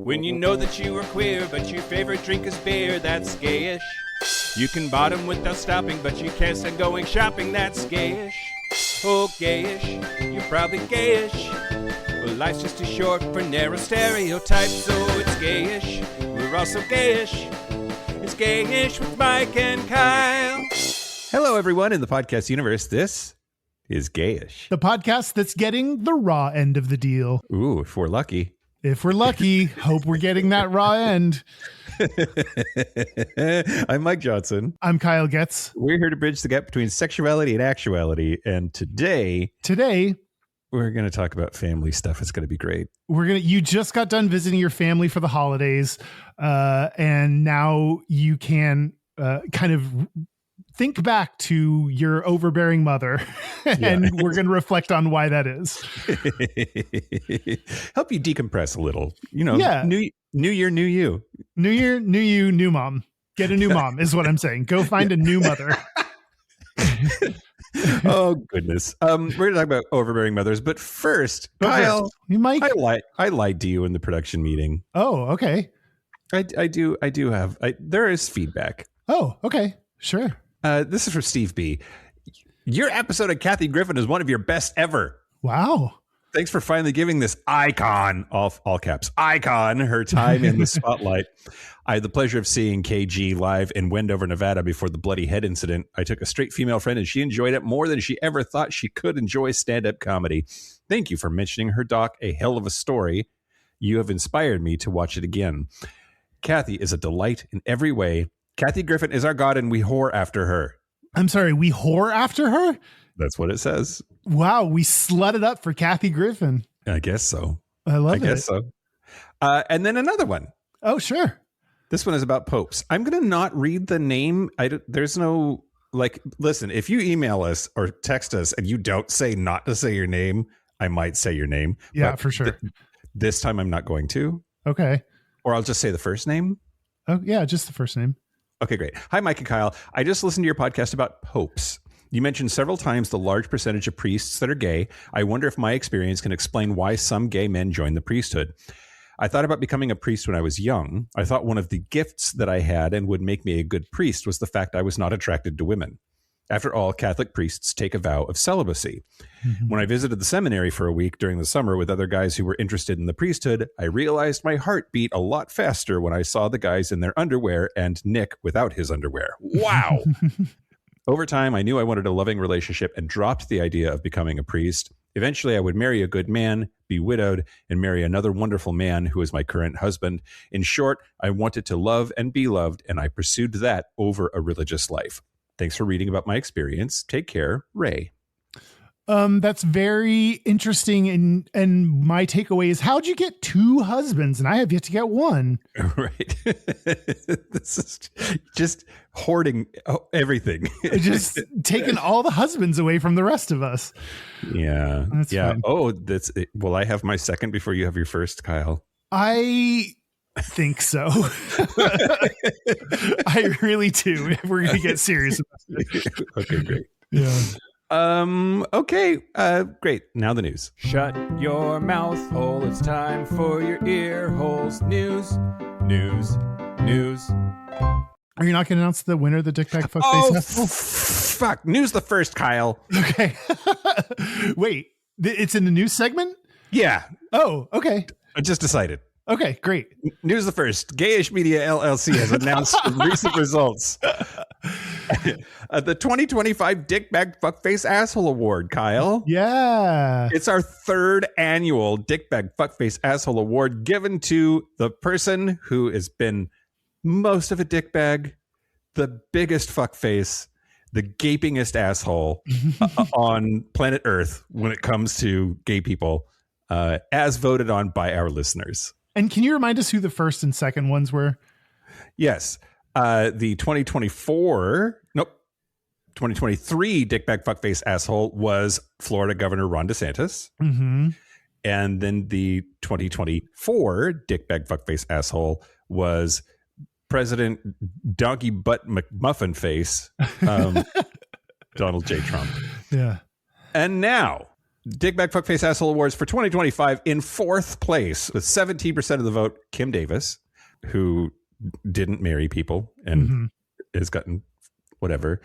When you know that you are queer, but your favorite drink is beer, that's gayish. You can bottom without stopping, but you can't stand going shopping, that's gayish. Oh, gayish, you're probably gayish. Well, life's just too short for narrow stereotypes, so it's gayish. We're also gayish. It's Gayish with Mike and Kyle. Hello, everyone in the podcast universe. This is Gayish, the podcast that's getting the raw end of the deal. Ooh, if we're lucky. If we're lucky, hope we're getting that raw end. I'm Mike Johnson. I'm Kyle Getz. We're here to bridge the gap between sexuality and actuality. And today, we're going to talk about family stuff. It's going to be great. You just got done visiting your family for the holidays, and now you can kind of think back to your overbearing mother, and we're going to reflect on why that is. Help you decompress a little. You know, new year, new you. New year, new you, new mom. Get a new mom is what I'm saying. Go find a new mother. Oh goodness. We're gonna talk about overbearing mothers, but first, Kyle, Mike, I lied to you in the production meeting. Oh, okay. I do have there is feedback. Oh, okay, sure. This is for Steve B. Your episode of Kathy Griffin is one of your best ever. Wow. Thanks for finally giving this icon, all caps, icon, her time in the spotlight. I had the pleasure of seeing KG live in Wendover, Nevada before the bloody head incident. I took a straight female friend and she enjoyed it more than she ever thought she could enjoy stand-up comedy. Thank you for mentioning her doc, A Hell of a Story. You have inspired me to watch it again. Kathy is a delight in every way. Kathy Griffin is our god and we whore after her. I'm sorry, we whore after her? That's what it says. Wow, we slutted up for Kathy Griffin. I guess so. I guess so. And then another one. Oh, sure. This one is about popes. I'm going to not read the name. There's no, listen, if you email us or text us and you don't say not to say your name, I might say your name. Yeah, for sure. This time I'm not going to. Okay. Or I'll just say the first name. Oh, yeah, just the first name. Okay, great. Hi, Mike and Kyle. I just listened to your podcast about popes. You mentioned several times the large percentage of priests that are gay. I wonder if my experience can explain why some gay men join the priesthood. I thought about becoming a priest when I was young. I thought one of the gifts that I had and would make me a good priest was the fact I was not attracted to women. After all, Catholic priests take a vow of celibacy. Mm-hmm. When I visited the seminary for a week during the summer with other guys who were interested in the priesthood, I realized my heart beat a lot faster when I saw the guys in their underwear and Nick without his underwear. Wow. Over time, I knew I wanted a loving relationship and dropped the idea of becoming a priest. Eventually, I would marry a good man, be widowed, and marry another wonderful man who is my current husband. In short, I wanted to love and be loved, and I pursued that over a religious life. Thanks for reading about my experience. Take care, Ray. That's very interesting. And my takeaway is, how'd you get two husbands? And I have yet to get one. Right. This is just hoarding everything. Just taking all the husbands away from the rest of us. Yeah. That's yeah. fine. Oh, that's it. Will I have my second before you have your first, Kyle? I think so. I really do. If we're going to get serious about it. Okay, great. Yeah. Okay. Great. Now the news. Shut your mouth hole. It's time for your ear holes. News. Are you not going to announce the winner of the Dick Bag Fuck Face? Fuck. News the first, Kyle. Okay. Wait, it's in the news segment? Yeah. Oh, okay. I just decided. Okay, great. News the first. Gayish Media LLC has announced recent results. The 2025 Dick Bag Fuckface Asshole Award, Kyle. Yeah. It's our third annual Dick Bag Fuckface Asshole Award given to the person who has been most of a dickbag, the biggest fuckface, the gapingest asshole on planet Earth when it comes to gay people, as voted on by our listeners. And can you remind us who the first and second ones were? Yes. The 2023 Dickbag Fuckface Asshole was Florida Governor Ron DeSantis. Mm-hmm. And then the 2024 Dickbag Fuckface Asshole was President Donkey Butt McMuffin Face, Donald J. Trump. Yeah. And now Dickbag Fuckface Asshole Awards for 2025 in fourth place with 17% of the vote, Kim Davis, who didn't marry people and has gotten whatever.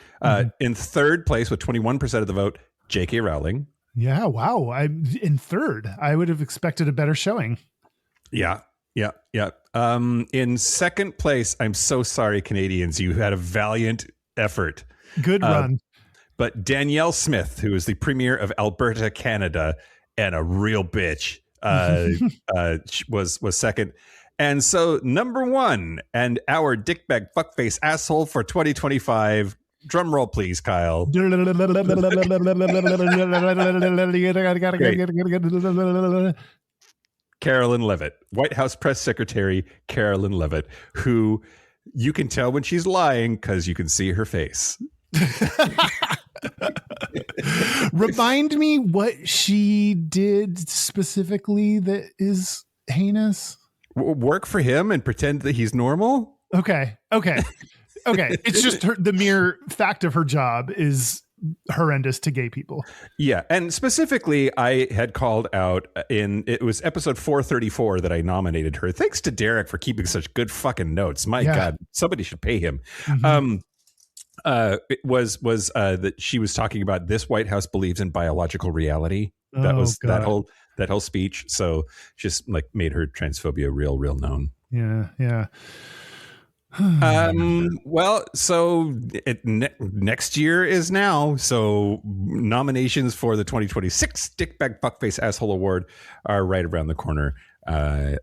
In third place with 21% of the vote, J.K. Rowling. Yeah, wow. I'm in third. I would have expected a better showing. Yeah. In second place, I'm so sorry, Canadians. You had a valiant effort. Good run. But Danielle Smith, who is the premier of Alberta, Canada, and a real bitch, was second. And so number one, and our dickbag fuckface asshole for 2025. Drum roll, please, Kyle. Carolyn Levitt, White House press secretary Carolyn Levitt, who you can tell when she's lying because you can see her face. Remind me what she did specifically that is heinous. Work for him and pretend that he's normal? Okay. It's just the mere fact of her job is horrendous to gay people. Yeah. And specifically, I had called out it was episode 434 that I nominated her. Thanks to Derek for keeping such good fucking notes. My God, somebody should pay him. It was that she was talking about this White House believes in biological reality. That was God. that whole speech. So just like made her transphobia real known. Yeah. Well, so next year is now. So nominations for the 2026 Dickbag Fuckface Asshole Award are right around the corner. I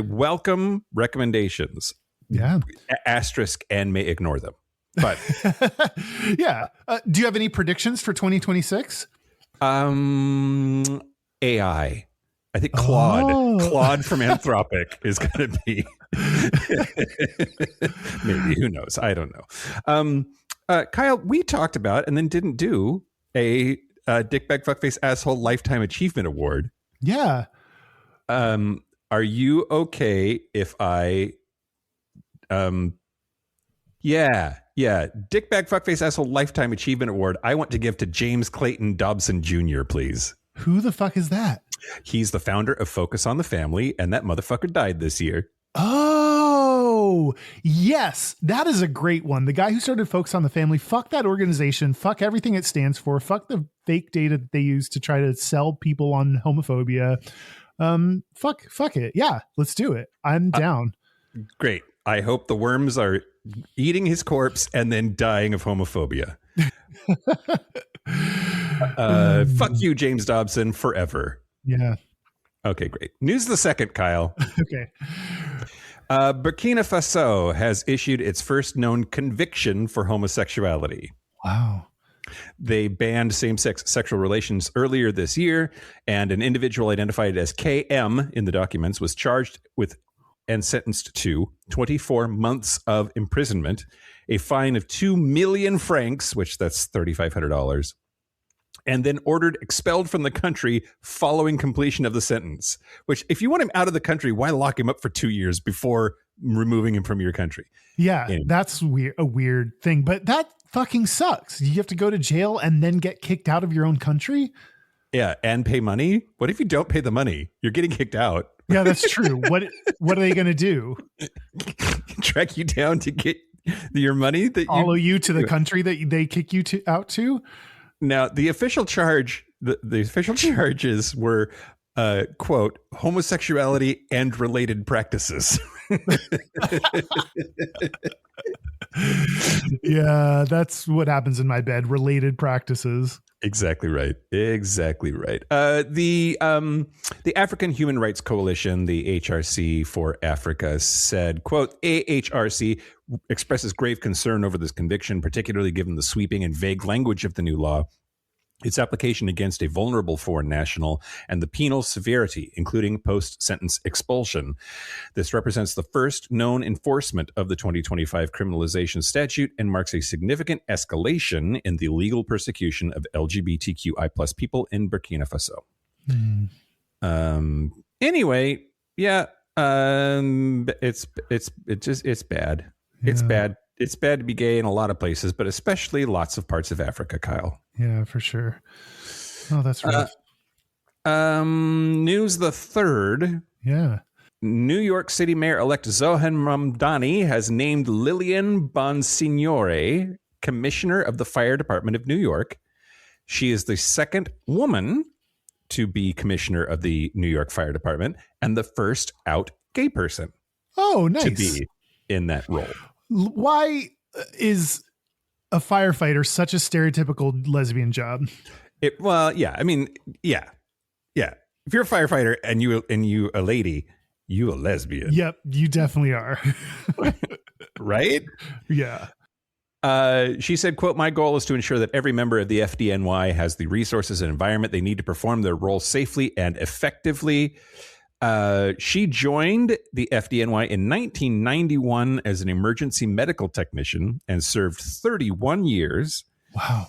welcome recommendations. Yeah. Asterisk and may ignore them. But yeah. Do you have any predictions for 2026? AI. I think Claude from Anthropic is going to be maybe, who knows? I don't know. Kyle, we talked about and then didn't do a Dickbag Fuckface Asshole Lifetime Achievement Award. Yeah. Are you okay if I Dickbag Fuckface Asshole Lifetime Achievement Award I want to give to James Clayton Dobson Jr., please. Who the fuck is that? He's the founder of Focus on the Family, and that motherfucker died this year. Oh, yes. That is a great one. The guy who started Focus on the Family, fuck that organization, fuck everything it stands for, fuck the fake data that they use to try to sell people on homophobia. Fuck it. Yeah, let's do it. I'm down. Great. I hope the worms are eating his corpse and then dying of homophobia. Fuck you, James Dobson, forever. Yeah. Okay, great. News the second, Kyle. Okay. Burkina Faso has issued its first known conviction for homosexuality. Wow. They banned same-sex sexual relations earlier this year, and an individual identified as KM in the documents was charged with and sentenced to 24 months of imprisonment, a fine of 2 million francs, which that's $3,500, and then ordered expelled from the country following completion of the sentence. Which, if you want him out of the country, why lock him up for 2 years before removing him from your country? Yeah, that's a weird thing, but that fucking sucks. You have to go to jail and then get kicked out of your own country? Yeah, and pay money? What if you don't pay the money? You're getting kicked out. Yeah, that's true. What are they going to do? Track you down to get your money? Follow you to the country that they kick you out to? Now, the official charge, the official charges were, quote, homosexuality and related practices. Yeah, that's what happens in my bed. Related practices. Exactly right. The African Human Rights Coalition, the HRC for Africa, said, quote, AHRC expresses grave concern over this conviction, particularly given the sweeping and vague language of the new law, its application against a vulnerable foreign national, and the penal severity, including post-sentence expulsion. This represents the first known enforcement of the 2025 criminalization statute and marks a significant escalation in the legal persecution of LGBTQI+ people in Burkina Faso. Anyway, yeah, it's bad. Yeah. It's bad. It's bad to be gay in a lot of places, but especially lots of parts of Africa, Kyle. Yeah, for sure. Oh, that's rough. News the third. Yeah. New York City Mayor-elect Zohan Mamdani has named Lillian Bonsignore Commissioner of the Fire Department of New York. She is the second woman to be Commissioner of the New York Fire Department and the first out gay person to be in that role. Why is a firefighter such a stereotypical lesbian job? Well, yeah. I mean, yeah. If you're a firefighter and you a lady, you a lesbian. Yep, you definitely are. Right? Yeah. She said, quote, "My goal is to ensure that every member of the FDNY has the resources and environment they need to perform their role safely and effectively." She joined the FDNY in 1991 as an emergency medical technician and served 31 years. Wow.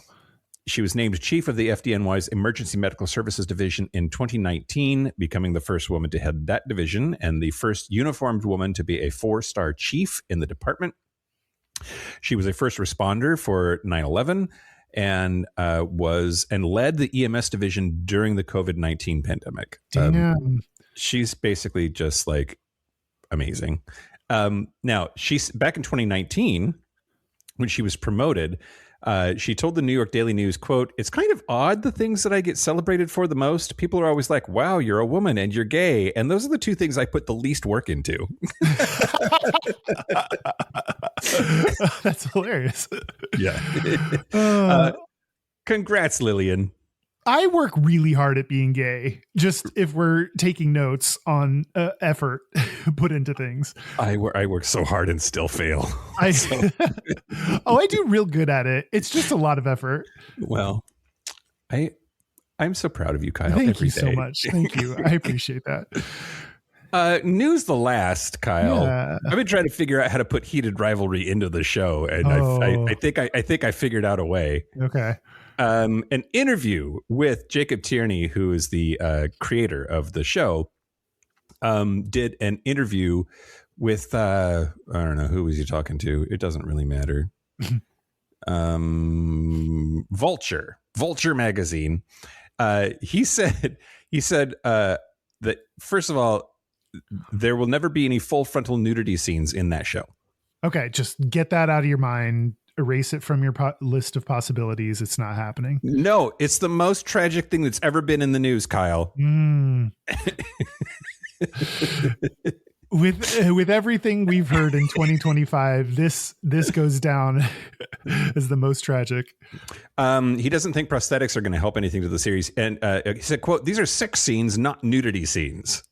She was named chief of the FDNY's Emergency Medical Services Division in 2019, becoming the first woman to head that division and the first uniformed woman to be a 4-star chief in the department. She was a first responder for 9/11 and led the EMS division during the COVID-19 pandemic. Damn. She's basically just like amazing. Now, she's back in 2019 when she was promoted. She told the New York Daily News, quote, "It's kind of odd the things that I get celebrated for the most. People are always like, wow, you're a woman and you're gay. And those are the two things I put the least work into." That's hilarious. Yeah. Congrats, Lillian. I work really hard at being gay. Just if we're taking notes on effort put into things. I work so hard and still fail. I do real good at it. It's just a lot of effort. Well, I'm so proud of you, Kyle. Thank every you day. so much. Thank you. I appreciate that. News the last, Kyle. Yeah. I've been trying to figure out how to put heated rivalry into the show, and I think I figured out a way. Okay. An interview with Jacob Tierney, who is the creator of the show, did an interview with I don't know, who was he talking to? It doesn't really matter. Vulture magazine. He said that first of all, there will never be any full frontal nudity scenes in that show. Okay, just get that out of your mind. Erase it from your list of possibilities. It's not happening. No, it's the most tragic thing that's ever been in the news, Kyle. With everything we've heard in 2025, this goes down as the most tragic. He doesn't think prosthetics are going to help anything to the series. And he said, quote, "These are sex scenes, not nudity scenes."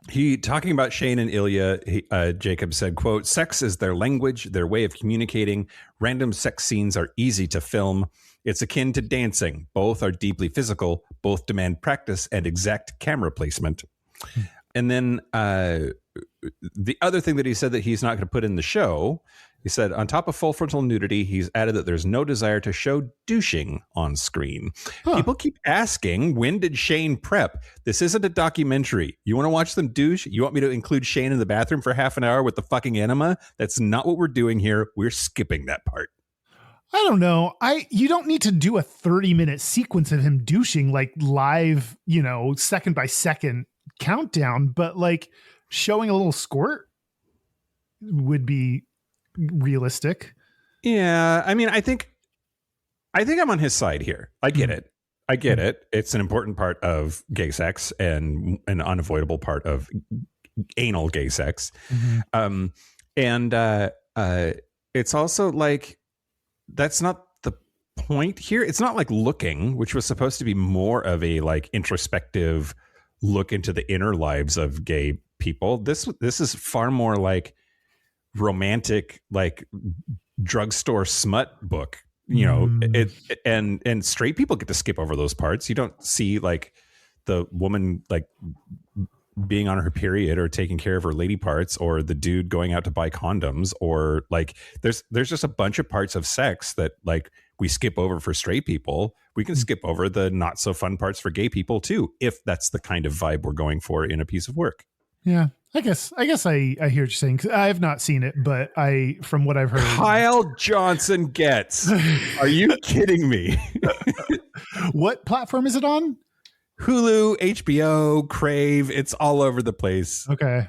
He talking about Shane and Ilya, Jacob said, quote, "Sex is their language, their way of communicating. Random sex scenes are easy to film. It's akin to dancing. Both are deeply physical. Both demand practice and exact camera placement." And then the other thing that he said that he's not going to put in the show, he said, on top of full frontal nudity, he's added that there's no desire to show douching on screen. People keep asking, when did Shane prep? This isn't a documentary. You want to watch them douche? You want me to include Shane in the bathroom for half an hour with the fucking enema? That's not what we're doing here. We're skipping that part. I don't know. You don't need to do a 30-minute sequence of him douching like live, second by second countdown, but like showing a little squirt would be realistic. Yeah, I mean, I think I'm on his side here. I get it. It's an important part of gay sex and an unavoidable part of anal gay sex. And it's also like, that's not the point here. It's not like Looking, which was supposed to be more of a like introspective look into the inner lives of gay people. This is far more like romantic, like drugstore smut book, and straight people get to skip over those parts. You don't see like the woman like being on her period or taking care of her lady parts, or the dude going out to buy condoms, or like there's just a bunch of parts of sex that like we skip over for straight people. We can skip over the not so fun parts for gay people too, if that's the kind of vibe we're going for in a piece of work. Yeah, I guess I hear what you're saying. I have not seen it, but from what I've heard, Kyle Johnson gets. Are you kidding me? What platform is it on? Hulu, HBO, Crave. It's all over the place. Okay.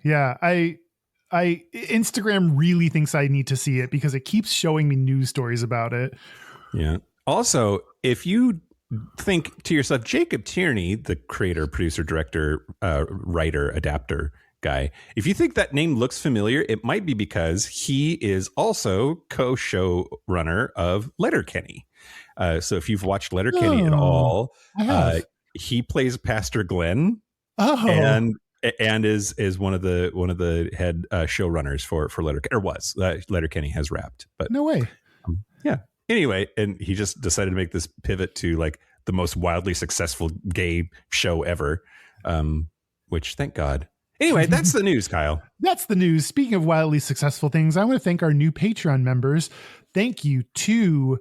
Yeah. I Instagram really thinks I need to see it because it keeps showing me news stories about it. Yeah. Also, if you think to yourself, Jacob Tierney, the creator, producer, director, writer, adapter guy, if you think that name looks familiar, it might be because he is also co-show runner of Letterkenny. So if you've watched Letterkenny at all, he plays Pastor Glenn. And is one of the head showrunners for Letterkenny, or was. Letterkenny has wrapped, but no way. Yeah. Anyway, and he just decided to make this pivot to like the most wildly successful gay show ever, which thank God. Anyway, that's the news, Kyle. That's the news. Speaking of wildly successful things, I want to thank our new Patreon members. Thank you to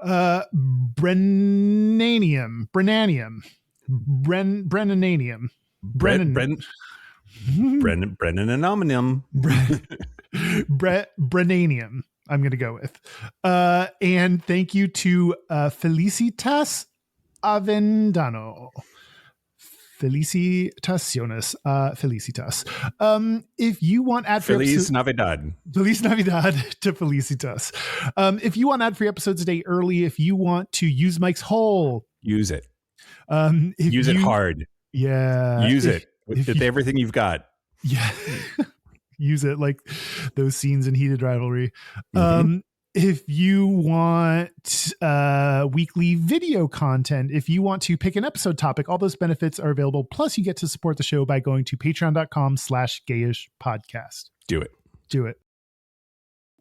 Brennanium. Brennanium. I'm going to go with. And thank you to Felicitas Avendano. Felicitaciones. Felicitas. If you want ad-free Feliz Navidad. Feliz Navidad to Felicitas. If you want ad-free episodes a day early, if you want to use Mike's hole, use it. Use it hard. Yeah. Use it with everything you've got. Yeah. Use it like those scenes in Heated Rivalry. If you want weekly video content, if you want to pick an episode topic, all those benefits are available. Plus, you get to support the show by going to patreon.com/Gayish podcast. Do it.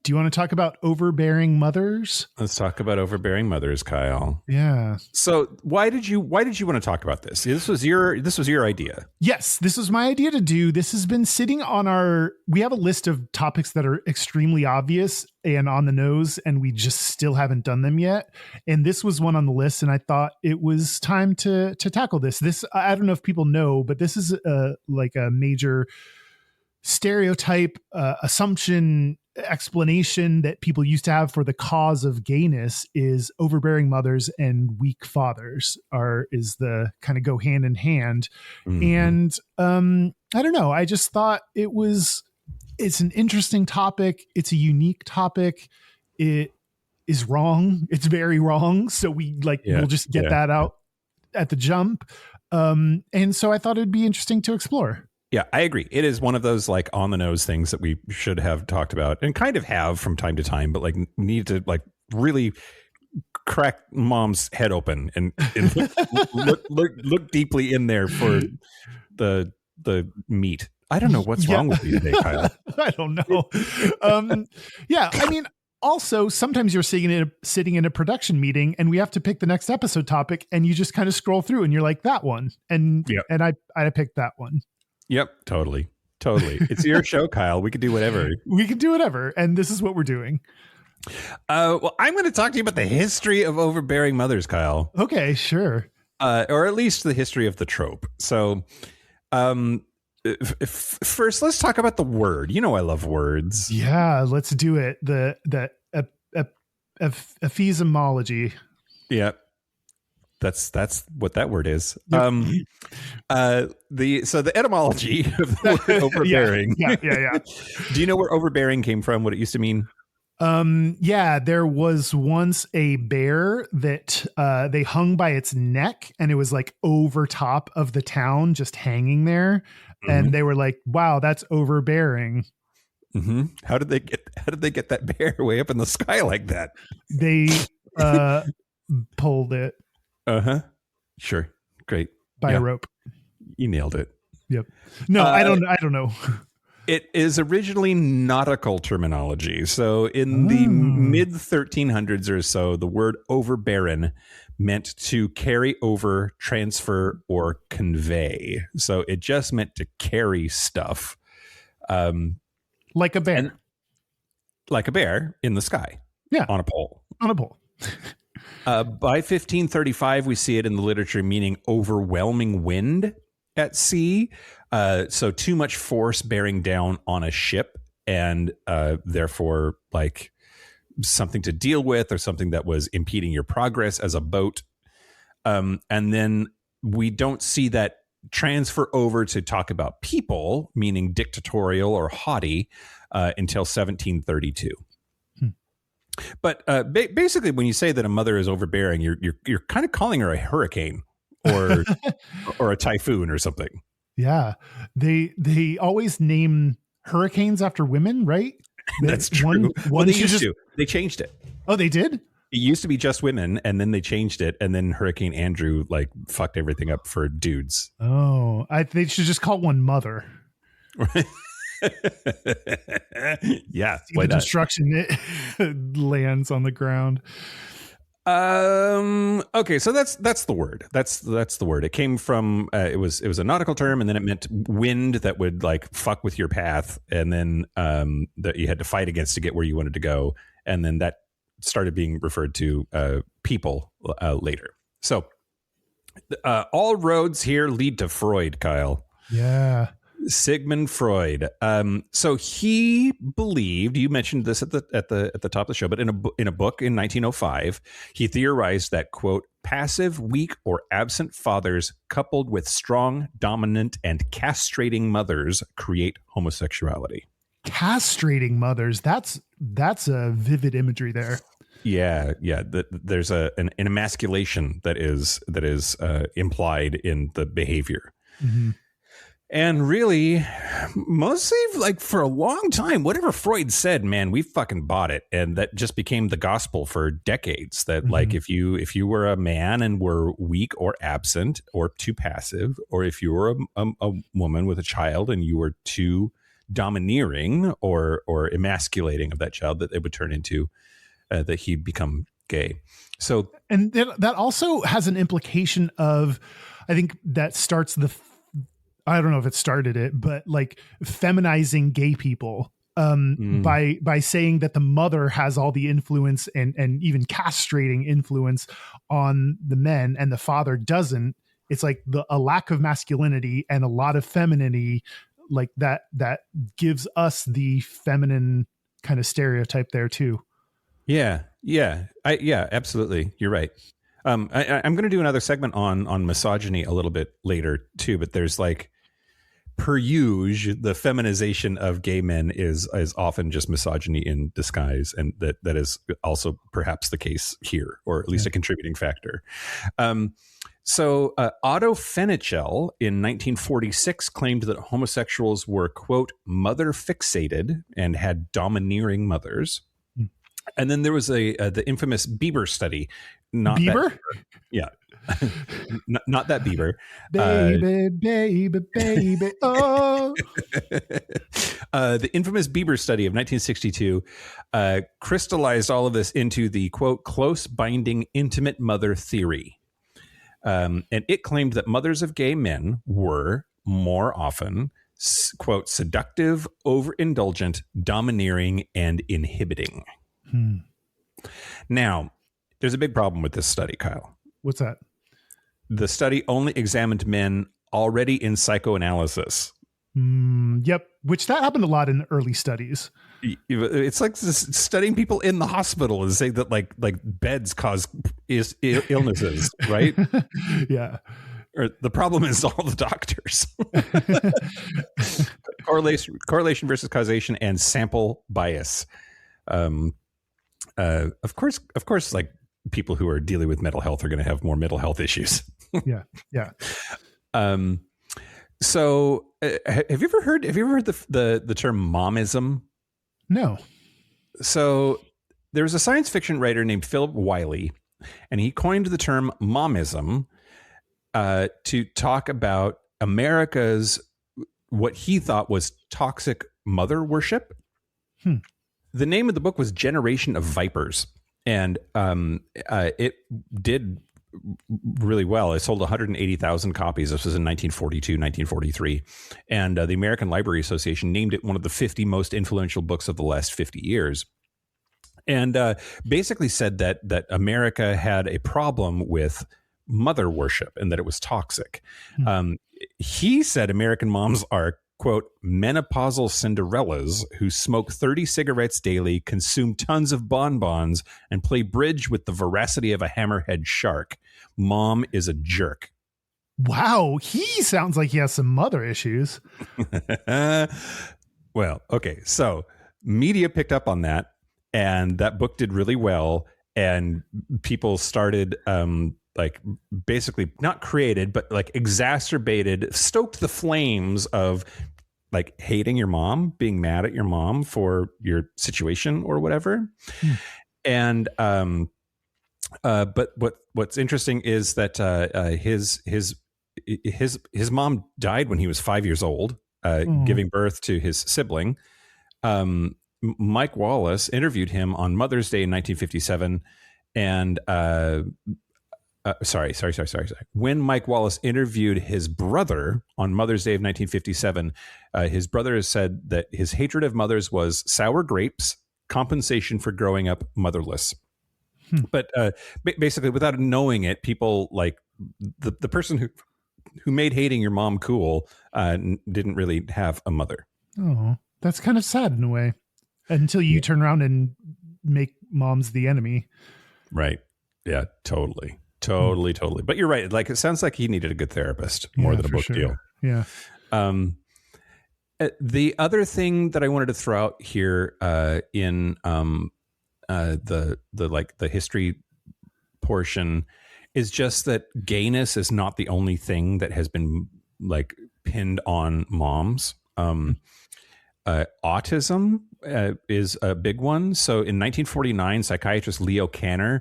Do you want to talk about Overbearing Mothers? Let's talk about Overbearing Mothers, Kyle. Yeah. So why did you want to talk about this? This was your idea. Yes, this was my idea to do. This has been sitting on we have a list of topics that are extremely obvious and on the nose, and we just still haven't done them yet. And this was one on the list, and I thought it was time to tackle this. This, I don't know if people know, but this is like a major stereotype, assumption, explanation that people used to have for the cause of gayness is overbearing mothers and weak fathers is the kind of go hand in hand. And I don't know, I just thought it's an interesting topic. It's a unique topic. It is wrong. It's very wrong. So we'll just get that out at the jump. And so I thought it'd be interesting to explore. Yeah, I agree. It is one of those like on the nose things that we should have talked about and kind of have from time to time, but like need to like really crack mom's head open and look deeply in there for the meat. I don't know what's wrong with you today, Kyle. I don't know. Yeah, I mean, also sometimes you're sitting in a production meeting and we have to pick the next episode topic, and you just kind of scroll through and you're like, that one, and I picked that one. Yep, totally. It's your show, Kyle. We could do whatever. And this is what we're doing. Well, I'm going to talk to you about the history of overbearing mothers, Kyle. Okay, sure. Or at least the history of the trope. So, first, let's talk about the word. You know, I love words. Yeah, let's do it. The ephemology. Yeah. That's what that word is. Yep. The etymology of the word overbearing. Yeah. Do you know where overbearing came from? What it used to mean? There was once a bear that they hung by its neck, and it was like over top of the town, just hanging there. And they were like, "Wow, that's overbearing." How did they get that bear way up in the sky like that? They pulled it. Sure. Great. By a rope. You nailed it. Yep. No, I don't know. It is originally nautical terminology. So in the mid 1300s or so, the word overbearing meant to carry over, transfer, or convey. So it just meant to carry stuff. Like a bear. Like a bear in the sky. Yeah. On a pole. By 1535, we see it in the literature meaning overwhelming wind at sea. So too much force bearing down on a ship, and therefore like something to deal with or something that was impeding your progress as a boat And then we don't see that transfer over to talk about people, meaning dictatorial or haughty, until 1732. But basically, when you say that a mother is overbearing, you're kind of calling her a hurricane or or a typhoon or something. Yeah, they always name hurricanes after women, right? That's true. Well, they used to. They changed it. Oh, they did? It used to be just women, and then they changed it, and then Hurricane Andrew like fucked everything up for dudes. Oh, they should just call one mother. Yeah, see the destruction it lands on the ground. Okay, so that's the word. That's the word. It came from it was a nautical term, and then it meant wind that would like fuck with your path, and then that you had to fight against to get where you wanted to go, and then that started being referred to people later. So all roads here lead to Freud, Kyle. Yeah. Sigmund Freud. So he believed, you mentioned this at the top of the show, but in a book in 1905, he theorized that, quote, passive, weak, or absent fathers coupled with strong, dominant, and castrating mothers create homosexuality. Castrating mothers. That's a vivid imagery there. Yeah. There's an emasculation that is implied in the behavior. Mm-hmm. And really, mostly like for a long time, whatever Freud said, man, we fucking bought it. And that just became the gospel for decades that like if you were a man and were weak or absent or too passive, or if you were a woman with a child and you were too domineering or emasculating of that child, that it would turn into that he'd become gay. So, and that also has an implication of, I think that starts I don't know if it started it, but like feminizing gay people by saying that the mother has all the influence and even castrating influence on the men and the father doesn't. It's like a lack of masculinity and a lot of femininity like that gives us the feminine kind of stereotype there too. Yeah, absolutely. You're right. I'm going to do another segment on misogyny a little bit later too, but there's like per usual, the feminization of gay men is often just misogyny in disguise, and that is also perhaps the case here, or at least a contributing factor. So Otto Fenichel in 1946 claimed that homosexuals were, quote, mother fixated and had domineering mothers. And then there was the infamous Bieber study. Not Bieber? That, yeah. not that Bieber. Baby, oh. The infamous Bieber study of 1962 crystallized all of this into the, quote, close binding intimate mother theory. And it claimed that mothers of gay men were more often, quote, seductive, overindulgent, domineering, and inhibiting. Now, there's a big problem with this study, Kyle. What's that? The study only examined men already in psychoanalysis. Yep. Which that happened a lot in early studies. It's like studying people in the hospital and saying that like beds cause illnesses, right? Yeah. Or the problem is all the doctors. Correlation versus causation and sample bias. Of course, like people who are dealing with mental health are going to have more mental health issues. Yeah. So, have you ever heard the term momism? No. So, there was a science fiction writer named Philip Wiley, and he coined the term momism to talk about America's what he thought was toxic mother worship. The name of the book was Generation of Vipers, and it did really well. It sold 180,000 copies. This was in 1942, 1943. And the American Library Association named it one of the 50 most influential books of the last 50 years. And basically said that America had a problem with mother worship and that it was toxic. He said American moms are, quote, menopausal Cinderellas who smoke 30 cigarettes daily, consume tons of bonbons, and play bridge with the voracity of a hammerhead shark. Mom is a jerk. Wow. He sounds like he has some mother issues. Well, okay. So media picked up on that, and that book did really well. And people started, like basically not created, but like exacerbated, stoked the flames of like hating your mom, being mad at your mom for your situation or whatever. And, but what's interesting is that, his mom died when he was 5 years old, giving birth to his sibling. Mike Wallace interviewed him on Mother's Day in 1957. And, sorry. When Mike Wallace interviewed his brother on Mother's Day of 1957, his brother has said that his hatred of mothers was sour grapes, compensation for growing up motherless. But basically, without knowing it, people like the person who made hating your mom cool didn't really have a mother. Oh, that's kind of sad in a way. Until you turn around and make moms the enemy. Right. Yeah, totally. But you're right. Like, it sounds like he needed a good therapist more than a book deal. Yeah. The other thing that I wanted to throw out here in the history portion is just that gayness is not the only thing that has been like pinned on moms. Autism is a big one. So in 1949, psychiatrist Leo Kanner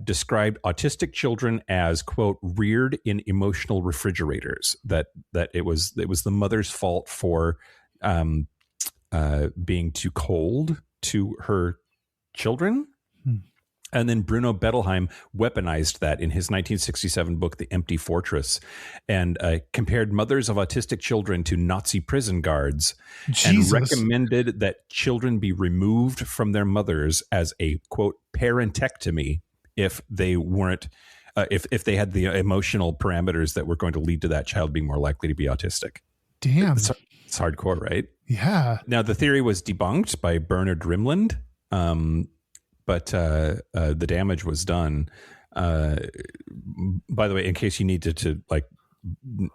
described autistic children as, quote, reared in emotional refrigerators, that it was the mother's fault for being too cold to her children. And then Bruno Bettelheim weaponized that in his 1967 book, The Empty Fortress, and compared mothers of autistic children to Nazi prison guards. Jesus. And recommended that children be removed from their mothers as a, quote, parentectomy if they weren't, if they had the emotional parameters that were going to lead to that child being more likely to be autistic. Damn. It's hardcore, right? Yeah. Now, the theory was debunked by Bernard Rimland. But the damage was done. By the way, in case you needed to like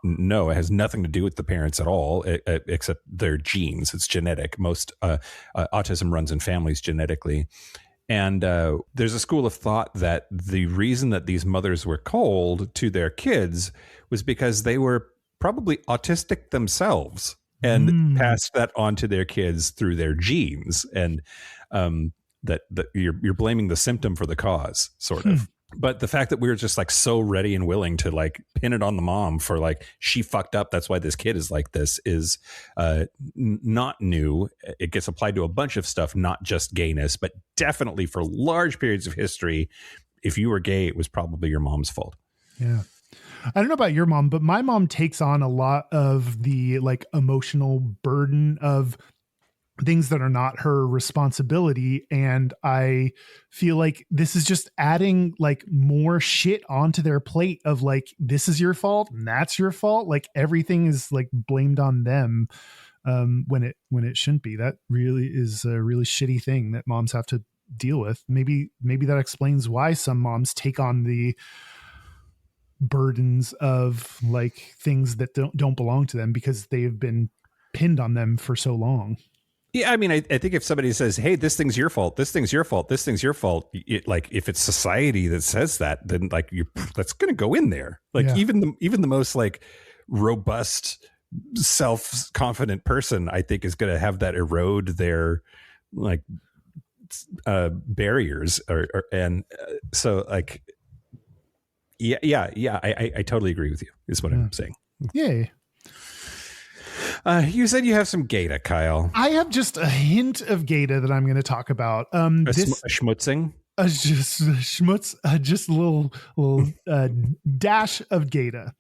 know, it has nothing to do with the parents at all, except their genes. It's genetic. Most autism runs in families genetically. And there's a school of thought that the reason that these mothers were cold to their kids was because they were probably autistic themselves and passed that on to their kids through their genes. And that you're blaming the symptom for the cause, sort of. But the fact that we were just like so ready and willing to like pin it on the mom for like, she fucked up, that's why this kid is like this, is not new. It gets applied to a bunch of stuff, not just gayness, but definitely for large periods of history. If you were gay, it was probably your mom's fault. Yeah. I don't know about your mom, but my mom takes on a lot of the like emotional burden of things that are not her responsibility. And I feel like this is just adding like more shit onto their plate of like, this is your fault and that's your fault. Like everything is like blamed on them when it shouldn't be. That really is a really shitty thing that moms have to deal with. Maybe that explains why some moms take on the burdens of like things that don't belong to them because they've been pinned on them for so long. Yeah, I mean, I think if somebody says, "Hey, this thing's your fault. This thing's your fault. This thing's your fault," like if it's society that says that, then like that's going to go in there. Like even the most like robust, self-confident person, I think, is going to have that erode their like barriers, so like, I totally agree with you. Is what I'm saying. Yay. You said you have some Gata, Kyle. I have just a hint of Gata that I'm going to talk about. A schmutzing? Just schmutz, just a little dash of Gata.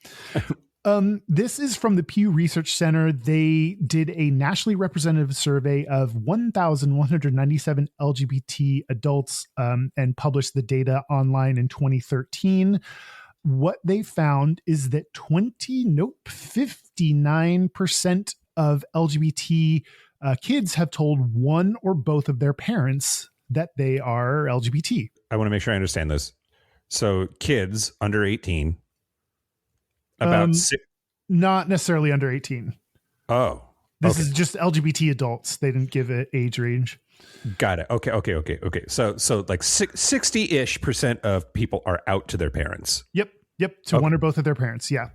This is from the Pew Research Center. They did a nationally representative survey of 1,197 LGBT adults and published the data online in 2013. What they found is that 59% of LGBT kids have told one or both of their parents that they are LGBT. I want to make sure I understand this. So kids under 18. About Not necessarily under 18. Oh. This is just LGBT adults. They didn't give it age range. Got it. Okay. So like 60-ish% of people are out to their parents. Yep. To one or both of their parents. Yeah.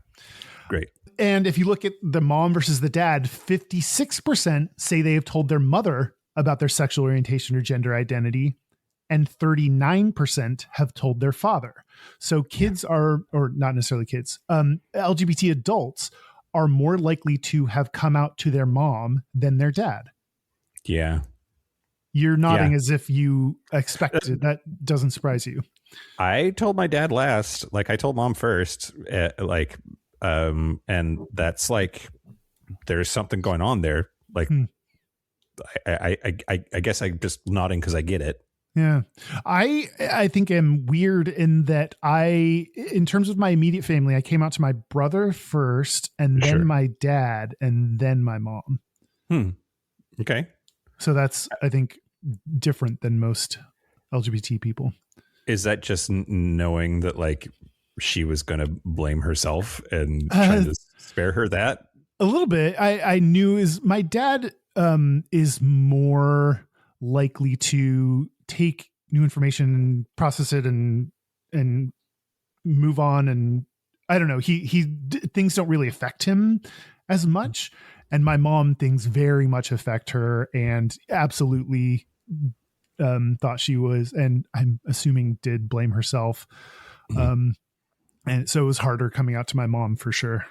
Great. And if you look at the mom versus the dad, 56% say they have told their mother about their sexual orientation or gender identity, and 39% have told their father. So kids are, or not necessarily kids, LGBT adults are more likely to have come out to their mom than their dad. Yeah. You're nodding as if you expected. That doesn't surprise you. I told my dad last, like I told mom first, and that's like, there's something going on there. Like, I guess I'm just nodding because I get it. Yeah. I think I'm weird in that in terms of my immediate family, I came out to my brother first and then my dad and then my mom. Okay. So that's, I think, different than most LGBT people. Is that just knowing that like she was going to blame herself and trying to spare her that? A little bit. I knew my dad is more likely to take new information and process it and move on. And I don't know, things don't really affect him as much. And my mom, things very much affect her and absolutely thought she was, and I'm assuming did blame herself. And so it was harder coming out to my mom for sure.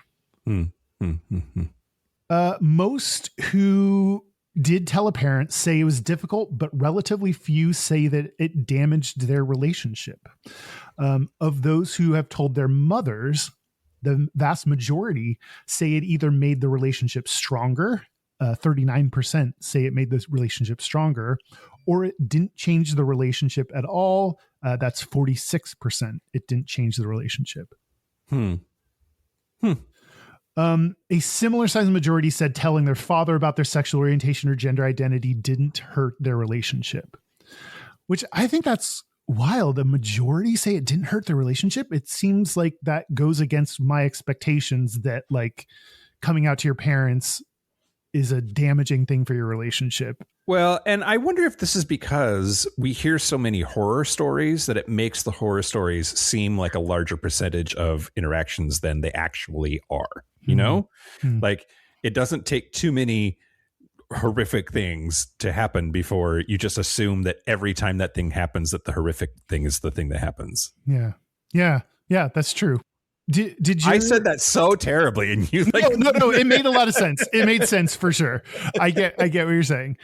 Most who did tell a parent say it was difficult, but relatively few say that it damaged their relationship. Of those who have told their mothers, the vast majority say it either made the relationship stronger. 39% say it made the relationship stronger, or it didn't change the relationship at all. That's 46%. It didn't change the relationship. A similar size majority said telling their father about their sexual orientation or gender identity didn't hurt their relationship, which I think that's wild. The majority say it didn't hurt their relationship. It seems like that goes against my expectations that like coming out to your parents is a damaging thing for your relationship. Well, and I wonder if this is because we hear so many horror stories that it makes the horror stories seem like a larger percentage of interactions than they actually are. You know, like it doesn't take too many horrific things to happen before you just assume that every time that thing happens, that the horrific thing is the thing that happens. Yeah, that's true. Did you? I said that so terribly, and you like no. It made a lot of sense. It made sense for sure. I get what you're saying.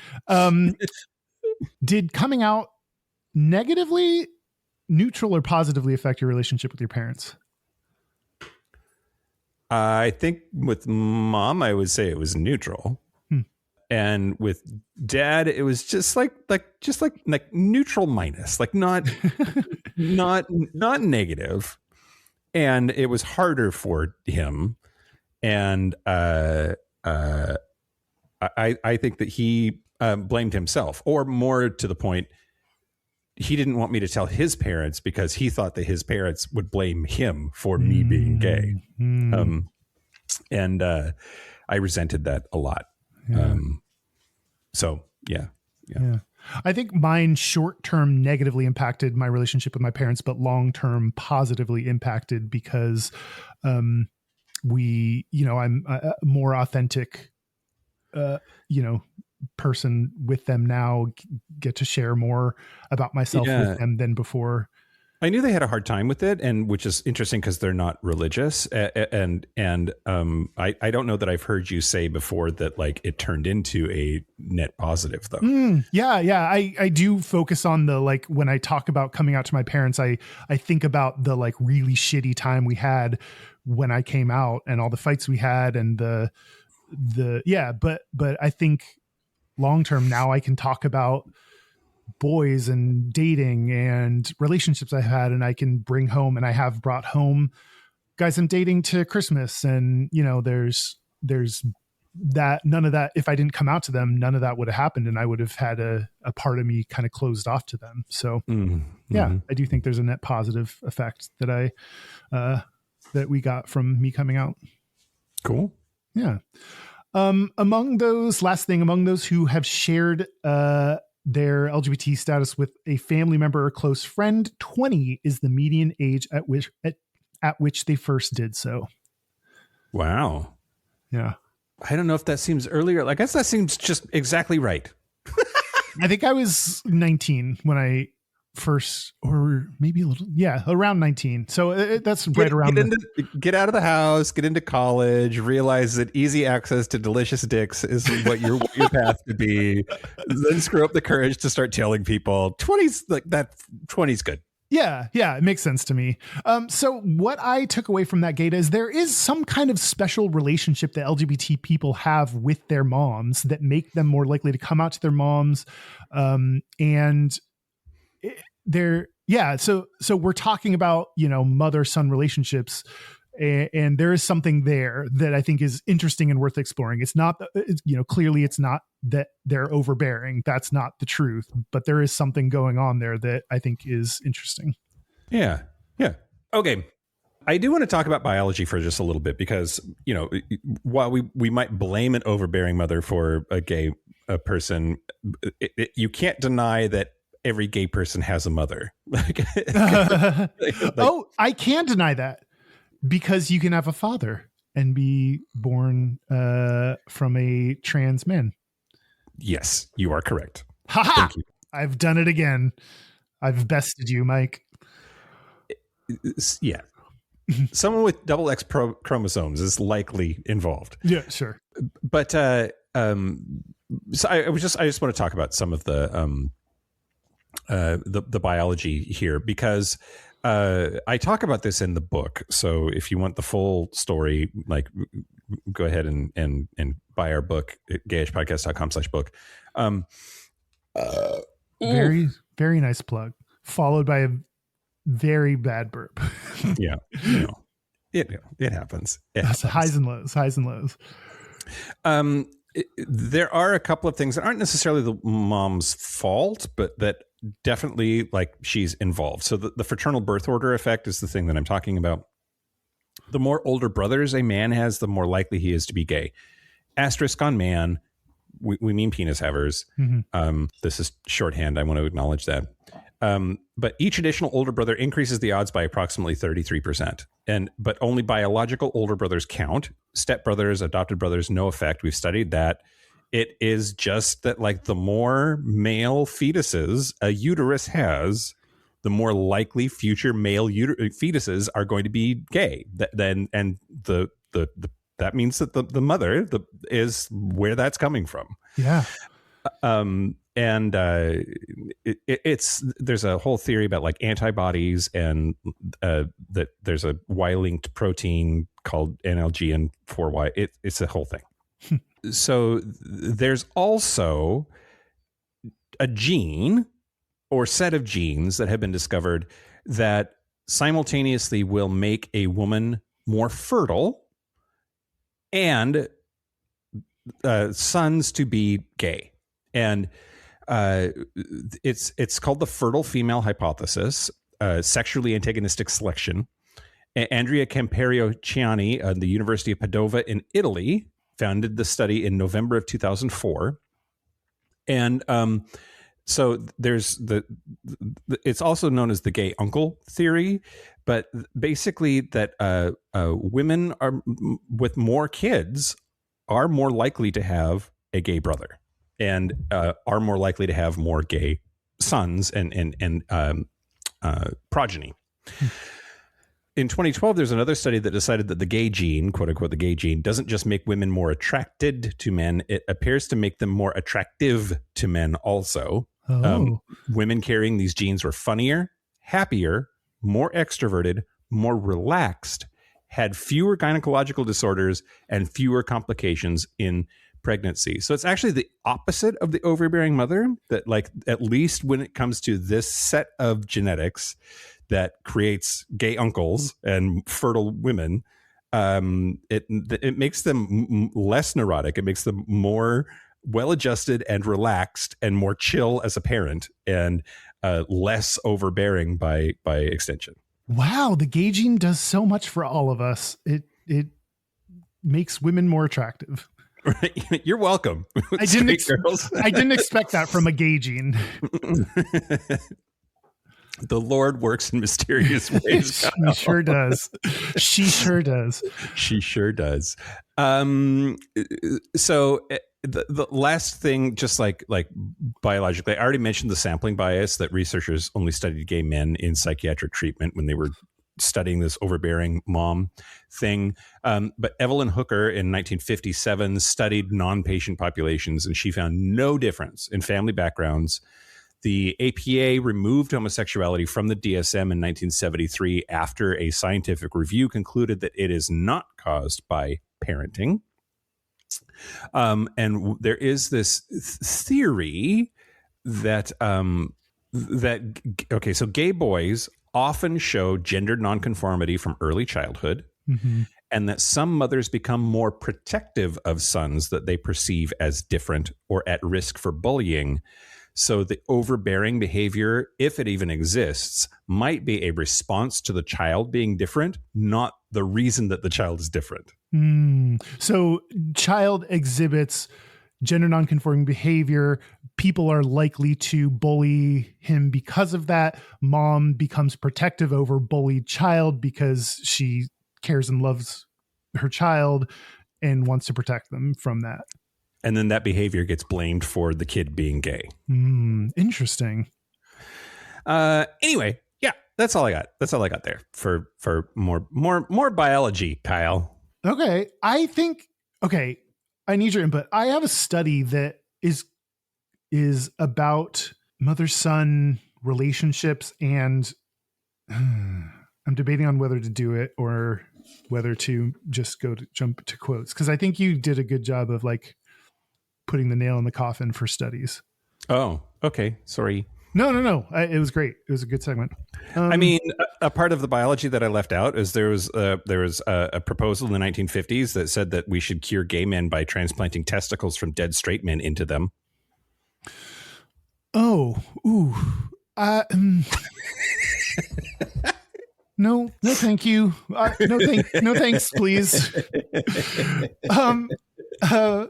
Did coming out negatively, neutral, or positively affect your relationship with your parents? I think with mom, I would say it was neutral, and with dad, it was just like neutral minus, like not negative. And it was harder for him. And I think that he blamed himself, or more to the point, he didn't want me to tell his parents because he thought that his parents would blame him for me being gay. And I resented that a lot. Yeah. I think mine short-term negatively impacted my relationship with my parents, but long-term positively impacted because I'm a more authentic, person with them now, get to share more about myself with them than before. I knew they had a hard time with it, and which is interesting because they're not religious. And I don't know that I've heard you say before that like it turned into a net positive though. Yeah. I do focus on the, like, when I talk about coming out to my parents, I think about the like really shitty time we had when I came out and all the fights we had and but I think long term now I can talk about boys and dating and relationships I had, and I can bring home, and I have brought home guys I'm dating to Christmas. And, there's that none of that, if I didn't come out to them, none of that would have happened, and I would have had a part of me kind of closed off to them. So yeah, I do think there's a net positive effect that that we got from me coming out. Cool. Yeah. Among those who have shared their LGBT status with a family member or close friend, 20 is the median age at which they first did so. Wow. Yeah. I don't know if that seems earlier. I guess that seems just exactly right. I think I was 19 when I first, or maybe a little, around 19. So that's right around. Get out of the house, get into college, realize that easy access to delicious dicks is what your path to be. Then screw up the courage to start telling people 20's like that. 20's good. Yeah, it makes sense to me. So what I took away from that data is there is some kind of special relationship that LGBT people have with their moms that make them more likely to come out to their moms. So we're talking about, mother-son relationships, and there is something there that I think is interesting and worth exploring. It's not, clearly it's not that they're overbearing. That's not the truth, but there is something going on there that I think is interesting. Yeah. Okay. I do want to talk about biology for just a little bit because, while we might blame an overbearing mother for a gay person, you can't deny that every gay person has a mother. Oh, I can deny that because you can have a father and be born from a trans man. Yes, you are correct. Thank you. I've done it again. I've bested you, Mike. Yeah. Someone with double X chromosomes is likely involved. Yeah, sure. But so I just want to talk about some of the biology here because I talk about this in the book. So if you want the full story, go ahead and buy our book at gayishpodcast.com/book. Very, very nice plug, followed by a very bad burp. Yeah. It happens. Highs and lows. There are a couple of things that aren't necessarily the mom's fault, but that definitely she's involved. So the fraternal birth order effect is the thing that I'm talking about. The more older brothers a man has, the more likely he is to be gay. Asterisk on man. We mean penis havers. Mm-hmm. This is shorthand. I want to acknowledge that. But each additional older brother increases the odds by approximately 33%. But only biological older brothers count. Stepbrothers, adopted brothers, no effect. We've studied that. It is just that the more male fetuses a uterus has, the more likely future male fetuses are going to be gay. That means that the mother is where that's coming from. Yeah. There's a whole theory about antibodies and that there's a Y-linked protein called NLGN4Y. It's a whole thing. So there's also a gene or set of genes that have been discovered that simultaneously will make a woman more fertile and sons to be gay. And it's called the fertile female hypothesis, sexually antagonistic selection. Andrea Camperio-Ciani at the University of Padova in Italy founded the study in November of 2004. And so there's it's also known as the gay uncle theory, but basically that women are with more kids are more likely to have a gay brother and are more likely to have more gay sons and progeny. In 2012, there's another study that decided that the gay gene, quote unquote, the gay gene, doesn't just make women more attracted to men. It appears to make them more attractive to men also. Women carrying these genes were funnier, happier, more extroverted, more relaxed, had fewer gynecological disorders, and fewer complications in pregnancy. So it's actually the opposite of the overbearing mother, that at least when it comes to this set of genetics that creates gay uncles and fertile women, it makes them less neurotic. It makes them more well-adjusted and relaxed and more chill as a parent, and less overbearing by extension. Wow, the gay gene does so much for all of us. It makes women more attractive. Right. You're welcome. I didn't expect that from a gay gene. The Lord works in mysterious ways. She sure does. She sure does. She sure does. So the last thing, just like biologically, I already mentioned the sampling bias, that researchers only studied gay men in psychiatric treatment when they were studying this overbearing mom thing. But Evelyn Hooker in 1957 studied non-patient populations, and she found no difference in family backgrounds. The APA removed homosexuality from the DSM in 1973 after a scientific review concluded that it is not caused by parenting. And there is this theory that so gay boys often show gender nonconformity from early childhood, and that some mothers become more protective of sons that they perceive as different or at risk for bullying. So the overbearing behavior, if it even exists, might be a response to the child being different, not the reason that the child is different. So child exhibits gender nonconforming behavior. People are likely to bully him because of that. Mom becomes protective over bullied child because she cares and loves her child and wants to protect them from that. And then that behavior gets blamed for the kid being gay. Interesting. Anyway, yeah, that's all I got. That's all I got there for more biology, Kyle. Okay. I need your input. I have a study that is about mother-son relationships, and I'm debating on whether to do it or whether to just jump to quotes, because I think you did a good job of like putting the nail in the coffin for studies. Oh, okay. Sorry. No. It was great. It was a good segment. I mean, a part of the biology that I left out is there was a proposal in the 1950s that said that we should cure gay men by transplanting testicles from dead straight men into them. Oh, ooh. No, thank you. No thanks, please.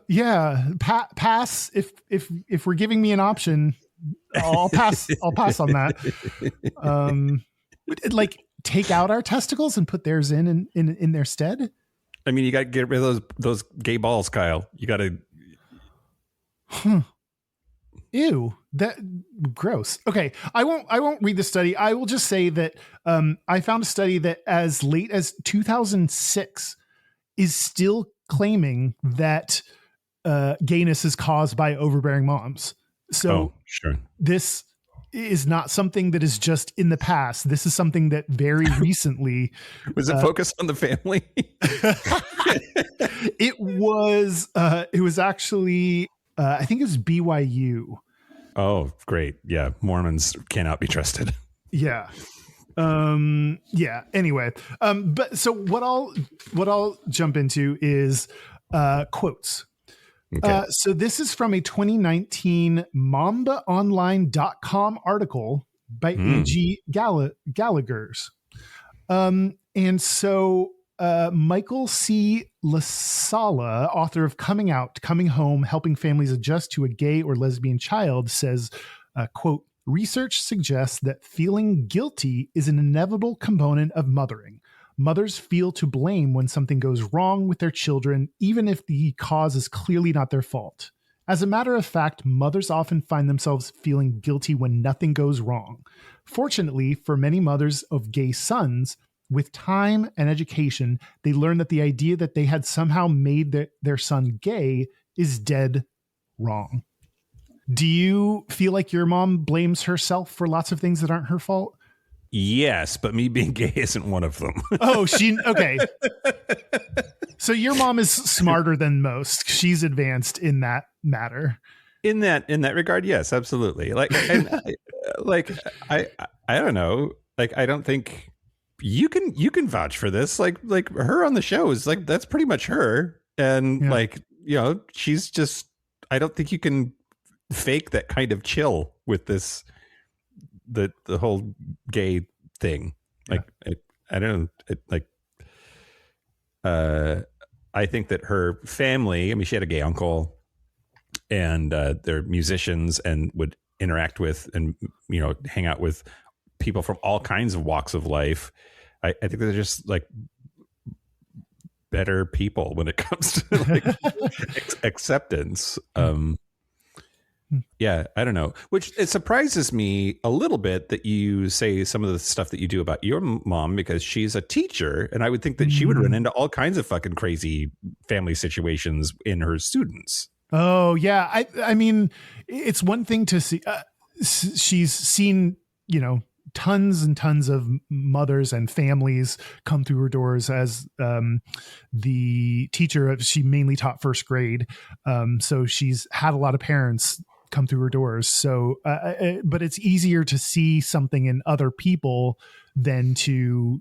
Yeah, pass. If we're giving me an option, I'll pass on that. Like take out our testicles and put theirs in their stead. I mean, you got to get rid of those gay balls, Kyle. You got to. Ew, that gross. Okay, I won't read the study. I will just say that I found a study that as late as 2006 is still claiming that gayness is caused by overbearing moms. So sure, this is not something that is just in the past. This is something that very recently was it focused on the family. It was actually I think it was BYU. Oh, great. Yeah. Mormons cannot be trusted. Yeah. Yeah. Anyway. But so what I'll jump into is quotes. Okay. So this is from a 2019 mambaonline.com article by A.G. Gallagher's. And so Michael C. LaSala, author of Coming Out, Coming Home, Helping Families Adjust to a Gay or Lesbian Child, says, quote, research suggests that feeling guilty is an inevitable component of mothering. Mothers feel to blame when something goes wrong with their children, even if the cause is clearly not their fault. As a matter of fact, mothers often find themselves feeling guilty when nothing goes wrong. Fortunately, for many mothers of gay sons, with time and education, they learn that the idea that they had somehow made their son gay is dead wrong. Do you feel like your mom blames herself for lots of things that aren't her fault? Yes, but me being gay isn't one of them. Oh, okay. So your mom is smarter than most. She's advanced in that matter. In that regard, yes, absolutely. I don't know. Like, I don't think you can vouch for this. Like her on the show is like, that's pretty much her. And like, you know, she's just, I don't think you can fake that kind of chill with this, the whole gay thing. Like, I don't know. I think that her family, I mean, she had a gay uncle and they're musicians and would interact with and, you know, hang out with people from all kinds of walks of life. I think they're just like better people when it comes to like acceptance. Yeah, I don't know. Which it surprises me a little bit that you say some of the stuff that you do about your mom, because she's a teacher, and I would think that she would run into all kinds of fucking crazy family situations in her students. Oh yeah, I mean, it's one thing to see. She's seen, you know, tons and tons of mothers and families come through her doors as the teacher. She mainly taught first grade, so she's had a lot of parents come through her doors. So, but it's easier to see something in other people than to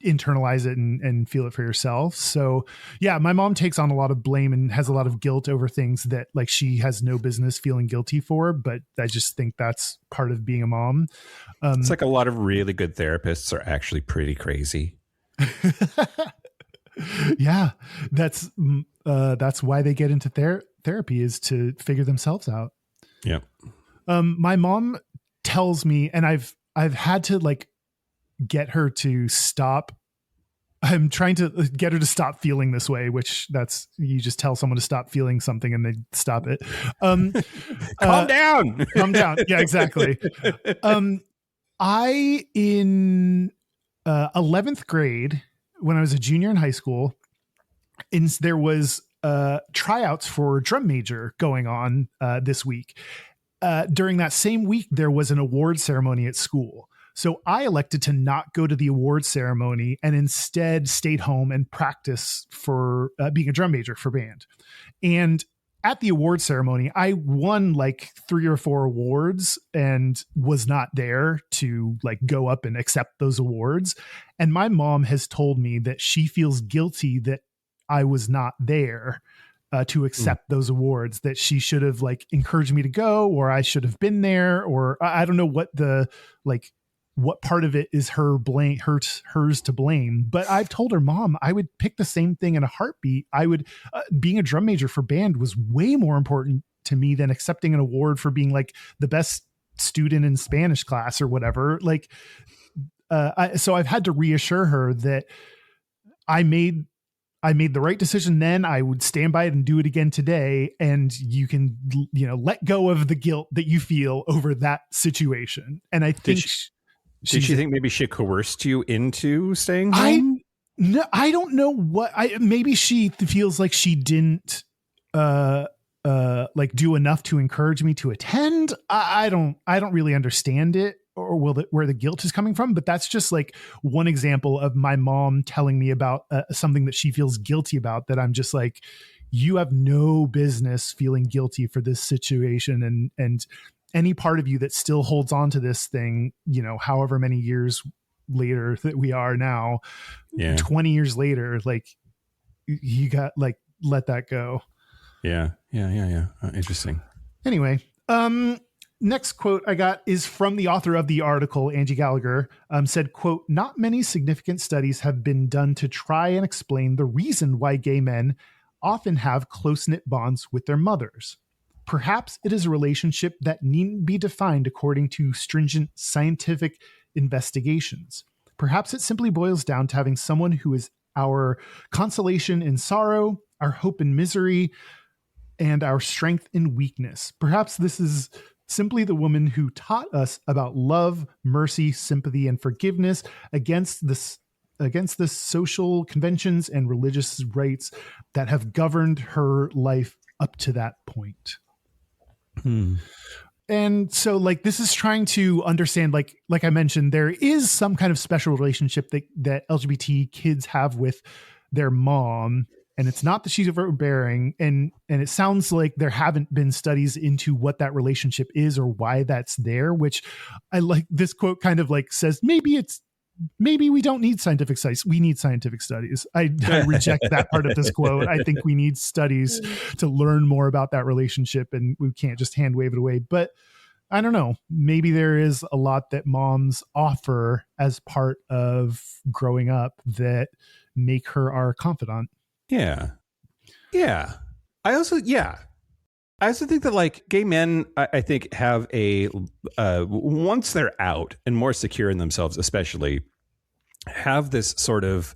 internalize it and feel it for yourself. So yeah, my mom takes on a lot of blame and has a lot of guilt over things that like she has no business feeling guilty for, but I just think that's part of being a mom. It's like a lot of really good therapists are actually pretty crazy. Yeah, that's why they get into therapy, is to figure themselves out. Yeah. My mom tells me, and I've had to like get her to stop. I'm trying to get her to stop feeling this way, which that's, you just tell someone to stop feeling something and they stop it. Calm down. Calm down. Yeah, exactly. I, in 11th grade, when I was a junior in high school, there was tryouts for drum major going on this week. During that same week, there was an award ceremony at school. So I elected to not go to the award ceremony and instead stayed home and practice for being a drum major for band. And at the award ceremony, I won like 3 or 4 awards and was not there to like go up and accept those awards. And my mom has told me that she feels guilty that I was not there to accept those awards, that she should have like encouraged me to go, or I should have been there, or I don't know what part of it is hers to blame. But I've told her, Mom, I would pick the same thing in a heartbeat. I would, being a drum major for band was way more important to me than accepting an award for being like the best student in Spanish class or whatever. Like, so I've had to reassure her that I made the right decision then. I would stand by it and do it again today. And you can, you know, let go of the guilt that you feel over that situation. And I think did she think maybe she coerced you into staying home? I don't know what maybe she feels like she didn't like do enough to encourage me to attend. I don't really understand it, or where the guilt is coming from, but that's just like one example of my mom telling me about something that she feels guilty about, that I'm just like, you have no business feeling guilty for this situation. And any part of you that still holds on to this thing, you know, however many years later that we are now, 20 years later, like you got like, let that go. Yeah. Interesting. Anyway, next quote I got is from the author of the article, Angie Gallagher, said, quote, "Not many significant studies have been done to try and explain the reason why gay men often have close-knit bonds with their mothers. Perhaps it is a relationship that needn't be defined according to stringent scientific investigations. Perhaps it simply boils down to having someone who is our consolation in sorrow, our hope in misery, and our strength in weakness. Perhaps this is simply the woman who taught us about love, mercy, sympathy, and forgiveness against the social conventions and religious rites that have governed her life up to that point." And so like, this is trying to understand, like I mentioned, there is some kind of special relationship that LGBT kids have with their mom. And it's not that she's overbearing. And it sounds like there haven't been studies into what that relationship is or why that's there, which I like. This quote kind of like says, maybe it's maybe we don't need scientific studies. We need scientific studies. I reject that part of this quote. I think we need studies to learn more about that relationship, and we can't just hand wave it away. But I don't know. Maybe there is a lot that moms offer as part of growing up that make her our confidant. Yeah. Yeah. I also think that like gay men, I think have once they're out and more secure in themselves, especially, have this sort of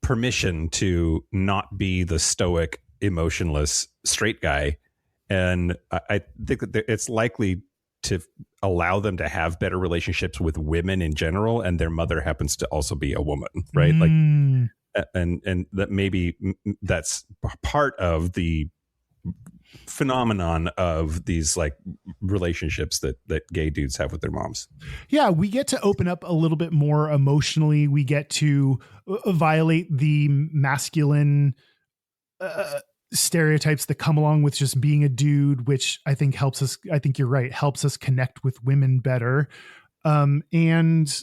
permission to not be the stoic, emotionless straight guy. And I think that it's likely to allow them to have better relationships with women in general. And their mother happens to also be a woman, right? Like, and that maybe that's part of the phenomenon of these like relationships that gay dudes have with their moms. Yeah, we get to open up a little bit more emotionally. We get to violate the masculine stereotypes that come along with just being a dude, which I think helps us. I think you're right, helps us connect with women better. And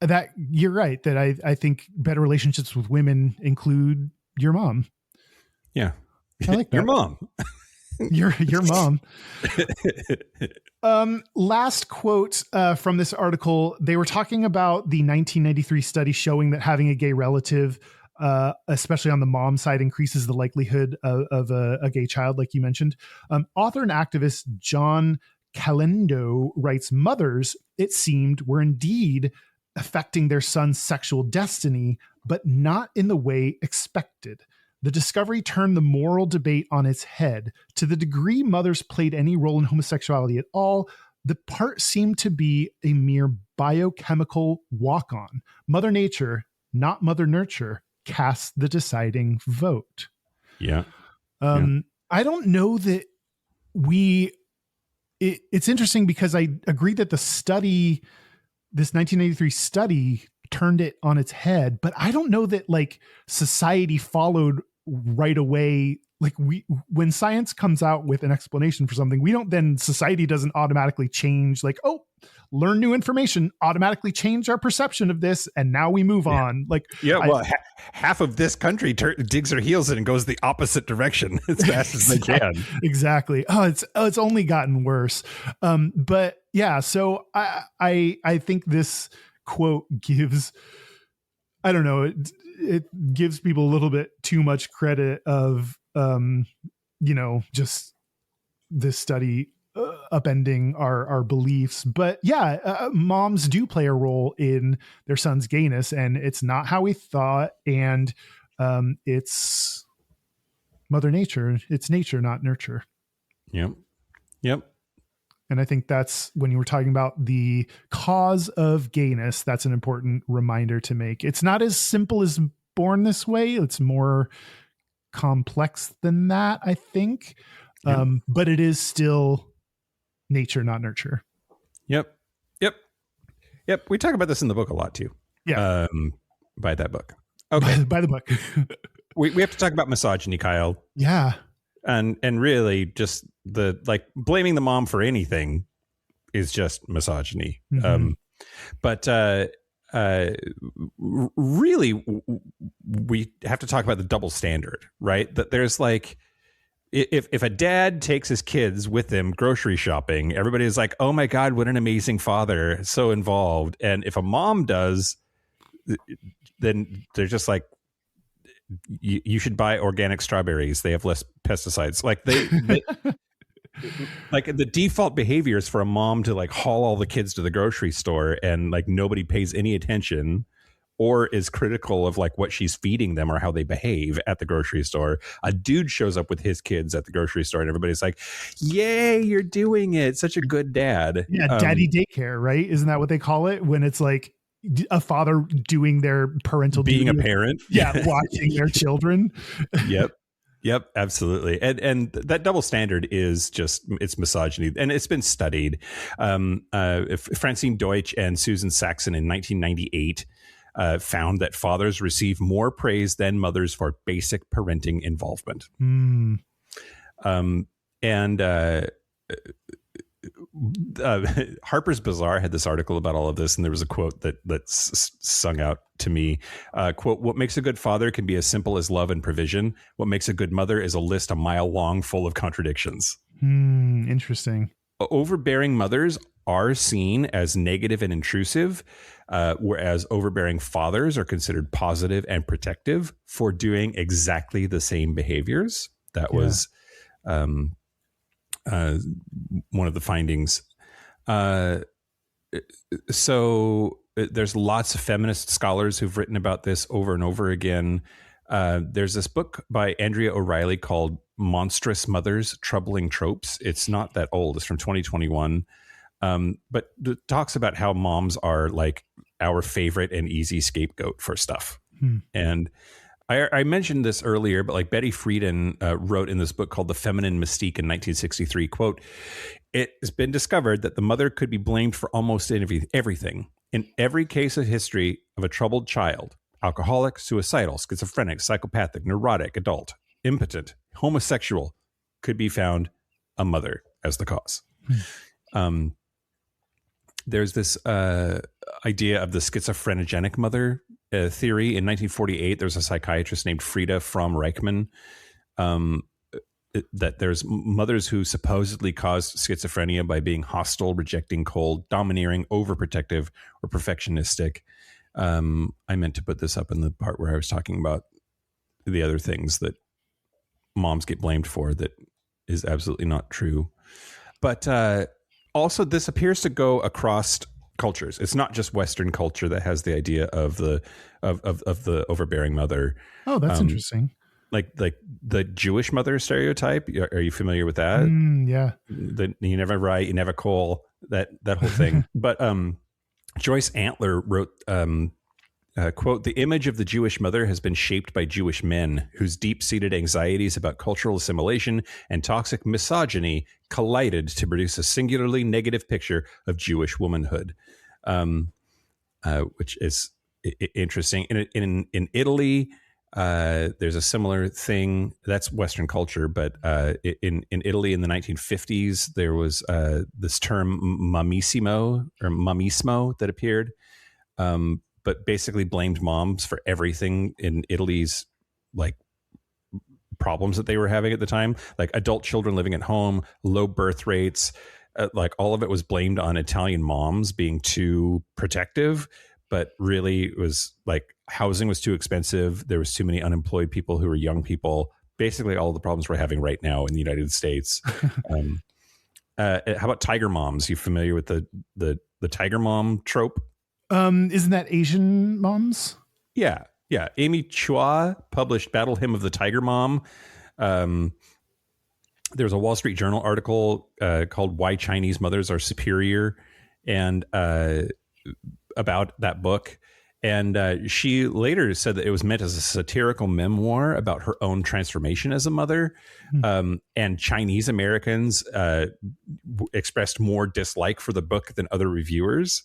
that you're right, that I think better relationships with women include your mom. Yeah. I like that. Your mom. Your mom. Last quote from this article. They were talking about the 1993 study showing that having a gay relative, especially on the mom side, increases the likelihood of a gay child, like you mentioned. Author and activist John Calendo writes, mothers, it seemed, were indeed affecting their son's sexual destiny, but not in the way expected. The discovery turned the moral debate on its head. To the degree mothers played any role in homosexuality at all, the part seemed to be a mere biochemical walk-on. Mother Nature, not Mother Nurture, cast the deciding vote. Yeah. I don't know that it's interesting because I agree that the study, this 1983 study, turned it on its head, but I don't know that like society followed right away. Like when science comes out with an explanation for something, society doesn't automatically change. Like, oh, learn new information, automatically change our perception of this, and now we move on. Like, well, half of this country digs their heels in and goes the opposite direction as fast as they can. Exactly. Oh, it's only gotten worse. But yeah, so I think this quote gives, I don't know, it gives people a little bit too much credit of, just this study upending our beliefs. But yeah, moms do play a role in their son's gayness, and it's not how we thought. And it's Mother Nature. It's nature, not nurture. Yep. And I think that's when you were talking about the cause of gayness, that's an important reminder to make. It's not as simple as born this way. It's more complex than that, I think. Yep. But it is still nature, not nurture. Yep. We talk about this in the book a lot too. Yeah. By that book. Okay. By the book. we have to talk about misogyny, Kyle. Yeah. And really just the like blaming the mom for anything is just misogyny. Mm-hmm. But really we have to talk about the double standard, right? That there's like, if a dad takes his kids with him grocery shopping, everybody is like, oh my God, what an amazing father. So involved. And if a mom does, then they're just like, you should buy organic strawberries. They have less pesticides. Like they like the default behavior is for a mom to like haul all the kids to the grocery store and like nobody pays any attention or is critical of like what she's feeding them or how they behave at the grocery store. A dude shows up with his kids at the grocery store and everybody's like, yay, you're doing it. Such a good dad. Yeah. Daddy daycare, right? Isn't that what they call it when it's like a father doing their parental being duty? A parent? Yeah. Watching their children. Yep, absolutely. And that double standard is just, it's misogyny. And it's been studied. Francine Deutsch and Susan Saxon in 1998 found that fathers receive more praise than mothers for basic parenting involvement. Harper's Bazaar had this article about all of this, and there was a quote that sung out to me. Quote, "What makes a good father can be as simple as love and provision. What makes a good mother is a list a mile long full of contradictions." Interesting. Overbearing mothers are seen as negative and intrusive, whereas overbearing fathers are considered positive and protective for doing exactly the same behaviors. That was one of the findings. So there's lots of feminist scholars who've written about this over and over again. There's this book by Andrea O'Reilly called Monstrous Mothers, Troubling Tropes. It's not that old. It's from 2021. But it talks about how moms are like our favorite and easy scapegoat for stuff. And I mentioned this earlier, but like Betty Friedan wrote in this book called The Feminine Mystique in 1963, quote, "It has been discovered that the mother could be blamed for almost everything. In every case of history of a troubled child, alcoholic, suicidal, schizophrenic, psychopathic, neurotic, adult, impotent, homosexual, could be found a mother as the cause." There's this idea of the schizophrenogenic mother theory. In 1948, there's a psychiatrist named Frida Fromm-Reichmann that there's mothers who supposedly caused schizophrenia by being hostile, rejecting, cold, domineering, overprotective, or perfectionistic. I meant to put this up in the part where I was talking about the other things that moms get blamed for that is absolutely not true. But also, this appears to go across cultures. It's not just Western culture that has the idea of the overbearing mother. Oh, that's interesting. Like the Jewish mother stereotype. Are you familiar with that? Yeah. You never write, you never call, that whole thing. But Joyce Antler wrote, quote, "The image of the Jewish mother has been shaped by Jewish men whose deep-seated anxieties about cultural assimilation and toxic misogyny collided to produce a singularly negative picture of Jewish womanhood," which is interesting. In Italy, there's a similar thing. That's Western culture, but in Italy in the 1950s, there was this term mamissimo or mamismo that appeared. But basically blamed moms for everything in Italy's like problems that they were having at the time, like adult children living at home, low birth rates, like all of it was blamed on Italian moms being too protective. But really it was like housing was too expensive. There was too many unemployed people who were young people. Basically all the problems we're having right now in the United States. How about tiger moms? You familiar with the tiger mom trope? Isn't that Asian moms? Yeah. Amy Chua published Battle Hymn of the Tiger Mom. There was a Wall Street Journal article called "Why Chinese Mothers Are Superior," and about that book. And she later said that it was meant as a satirical memoir about her own transformation as a mother. And Chinese Americans expressed more dislike for the book than other reviewers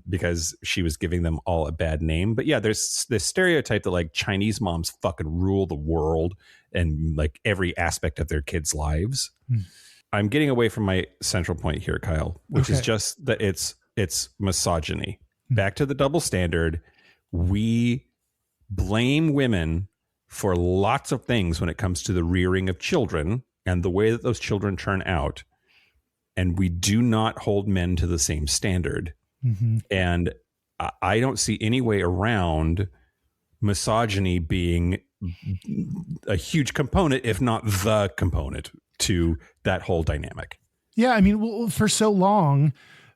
because she was giving them all a bad name. But yeah, there's this stereotype that like Chinese moms fucking rule the world and like every aspect of their kids' lives. I'm getting away from my central point here, Kyle, which is just that it's misogyny. Back to the double standard. We blame women for lots of things when it comes to the rearing of children and the way that those children turn out. And we do not hold men to the same standard. And I don't see any way around misogyny being a huge component, if not the component, to that whole dynamic. Yeah. I mean, well, for so long,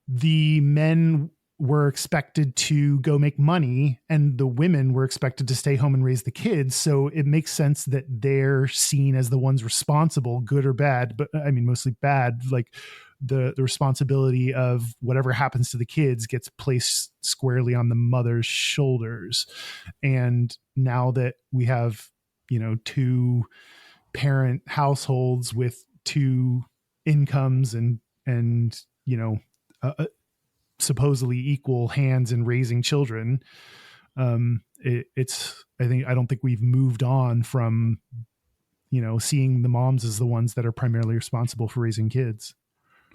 the men were expected to go make money and the women were expected to stay home and raise the kids. So it makes sense that they're seen as the ones responsible, good or bad, but I mean, mostly bad. Like the responsibility of whatever happens to the kids gets placed squarely on the mother's shoulders. And now that we have, two parent households with two incomes and supposedly equal hands in raising children. I don't think we've moved on from, seeing the moms as the ones that are primarily responsible for raising kids.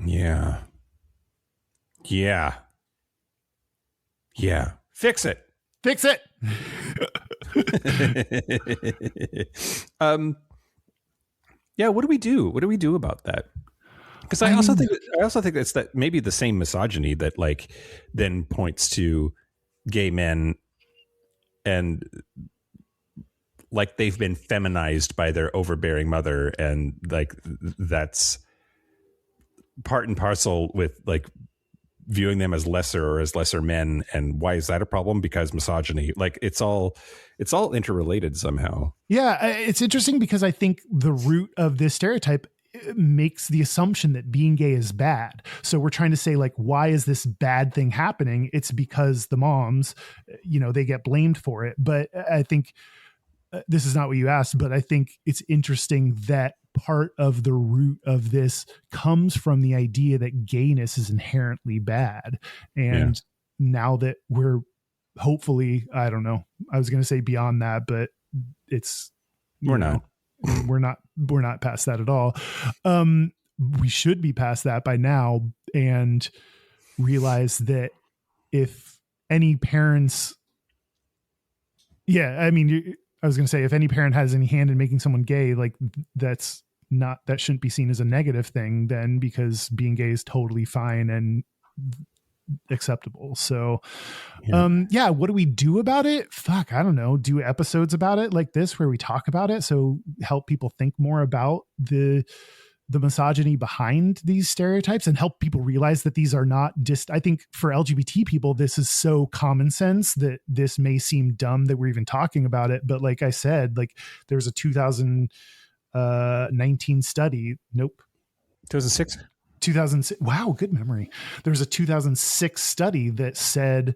Yeah. Yeah. Yeah. Fix it. Fix it. Yeah. What do we do? What do we do about that? Because I also think it's that maybe the same misogyny that like then points to gay men and like they've been feminized by their overbearing mother, and like that's part and parcel with like viewing them as lesser or as lesser men. And why is that a problem? Because misogyny, like it's all interrelated somehow. Yeah, it's interesting because I think the root of this stereotype makes the assumption that being gay is bad. So we're trying to say like, why is this bad thing happening? It's because the moms, they get blamed for it. But I think this is not what you asked, but I think it's interesting that part of the root of this comes from the idea that gayness is inherently bad. And now that we're hopefully, I don't know, I was going to say beyond that, but we're not past that at all. We should be past that by now and realize that if any parents, I was going to say, if any parent has any hand in making someone gay, like that shouldn't be seen as a negative thing then, because being gay is totally fine and acceptable. So, what do we do about it? Fuck, I don't know. Do episodes about it like this where we talk about it. So help people think more about the misogyny behind these stereotypes and help people realize that these are not just, I think for LGBT people, this is so common sense that this may seem dumb that we're even talking about it. But like I said, like there's a 2019 study. Nope. 2006. 2006. Wow. Good memory. There's a 2006 study that said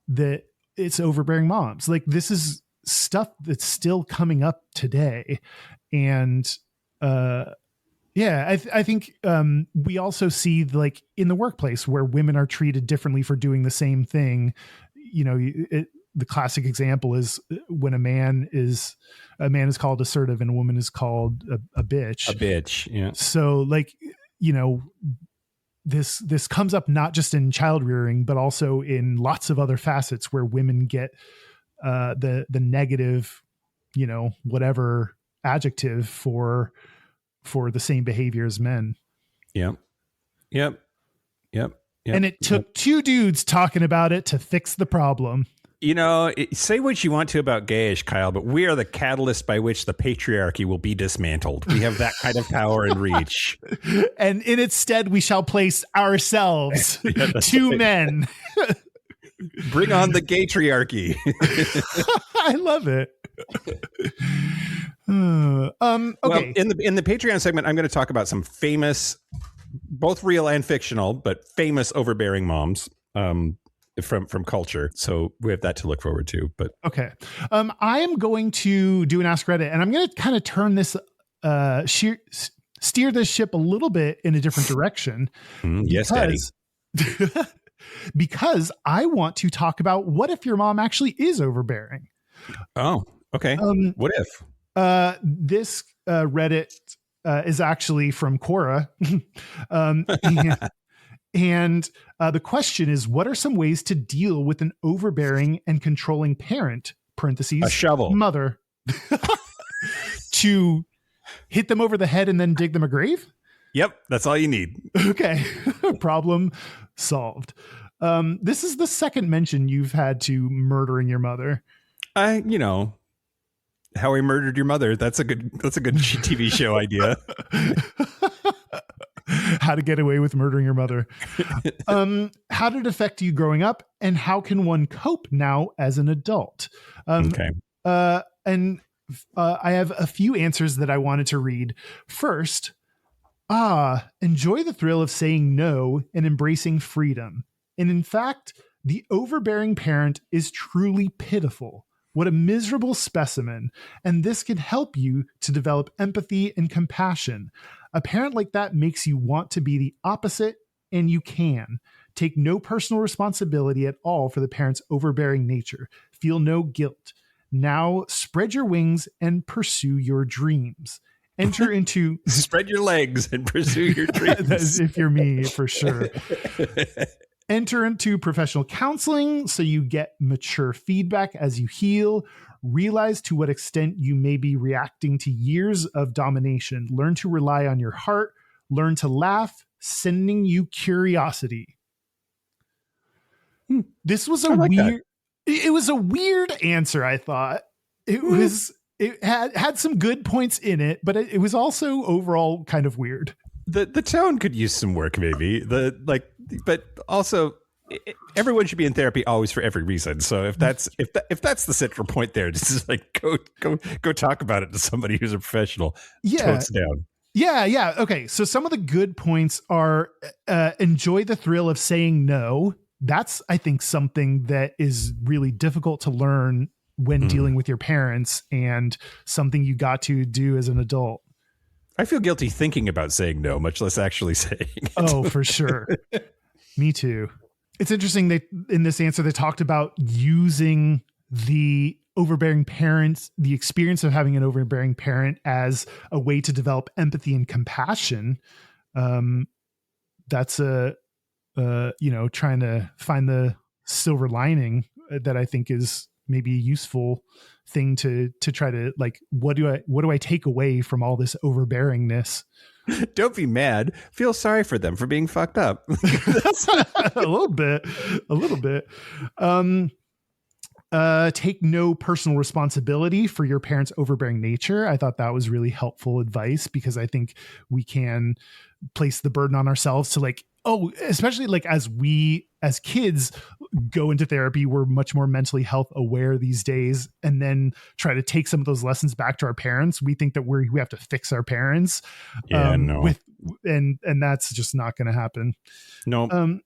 that it's overbearing moms. Like this is stuff that's still coming up today. And, I think we also see like in the workplace where women are treated differently for doing the same thing. The classic example is when a man is called assertive and a woman is called a bitch. A bitch, yeah. So like, this comes up not just in child rearing, but also in lots of other facets where women get the negative, whatever adjective for the same behavior as men. Yep. And it took two dudes talking about it to fix the problem. Say what you want to about Gayish, Kyle, but we are the catalyst by which the patriarchy will be dismantled. We have that kind of power and reach. And in its stead, we shall place ourselves, two men. Bring on the gaytriarchy. I love it. Okay. Well, in the Patreon segment, I'm going to talk about some famous, both real and fictional, but famous overbearing moms from culture. So we have that to look forward to. But okay, I am going to do an Ask Reddit, and I'm going to kind of turn this steer this ship a little bit in a different direction. Yes, Daddy. Because I want to talk about what if your mom actually is overbearing. Oh, okay. What if? This Reddit is actually from Quora. And the question is, what are some ways to deal with an overbearing and controlling parent, parentheses, a shovel, mother, to hit them over the head and then dig them a grave? Yep. That's all you need. Okay. Problem solved. This is the second mention you've had to murdering your mother. How I Murdered Your Mother. That's a good TV show idea. How to Get Away with Murdering Your Mother. How did it affect you growing up, and how can one cope now as an adult? Okay. And I have a few answers that I wanted to read. First, enjoy the thrill of saying no and embracing freedom. And in fact, the overbearing parent is truly pitiful. What a miserable specimen. And this can help you to develop empathy and compassion. A parent like that makes you want to be the opposite, and you can. Take no personal responsibility at all for the parent's overbearing nature. Feel no guilt. Now spread your wings and pursue your dreams. Enter into... Spread your legs and pursue your dreams. If you're me, for sure. Enter into professional counseling so you get mature feedback as you heal. Realize to what extent you may be reacting to years of domination. Learn to rely on your heart. Learn to laugh, sending you curiosity. This was a weird. It was a weird answer. I thought it was. It had some good points in it, but it was also overall kind of weird. The tone could use some work, maybe. But also, everyone should be in therapy always for every reason. So if that's the central point there, just is like go talk about it to somebody who's a professional. Yeah. Totes down. Yeah. Okay. So some of the good points are enjoy the thrill of saying no. That's, I think, something that is really difficult to learn when dealing with your parents, and something you got to do as an adult. I feel guilty thinking about saying no, much less actually saying it. Oh, for sure. Me too. It's interesting that in this answer, they talked about using the overbearing parents, the experience of having an overbearing parent, as a way to develop empathy and compassion. That's trying to find the silver lining that I think is maybe a useful thing to try to, like, what do I take away from all this overbearingness? Don't be mad. Feel sorry for them for being fucked up. a little bit. Take no personal responsibility for your parents' overbearing nature. I thought that was really helpful advice, because I think we can place the burden on ourselves to, like, especially like as kids go into therapy, we're much more mentally health aware these days, and then try to take some of those lessons back to our parents. We think that we have to fix our parents. No. And that's just not going to happen. No.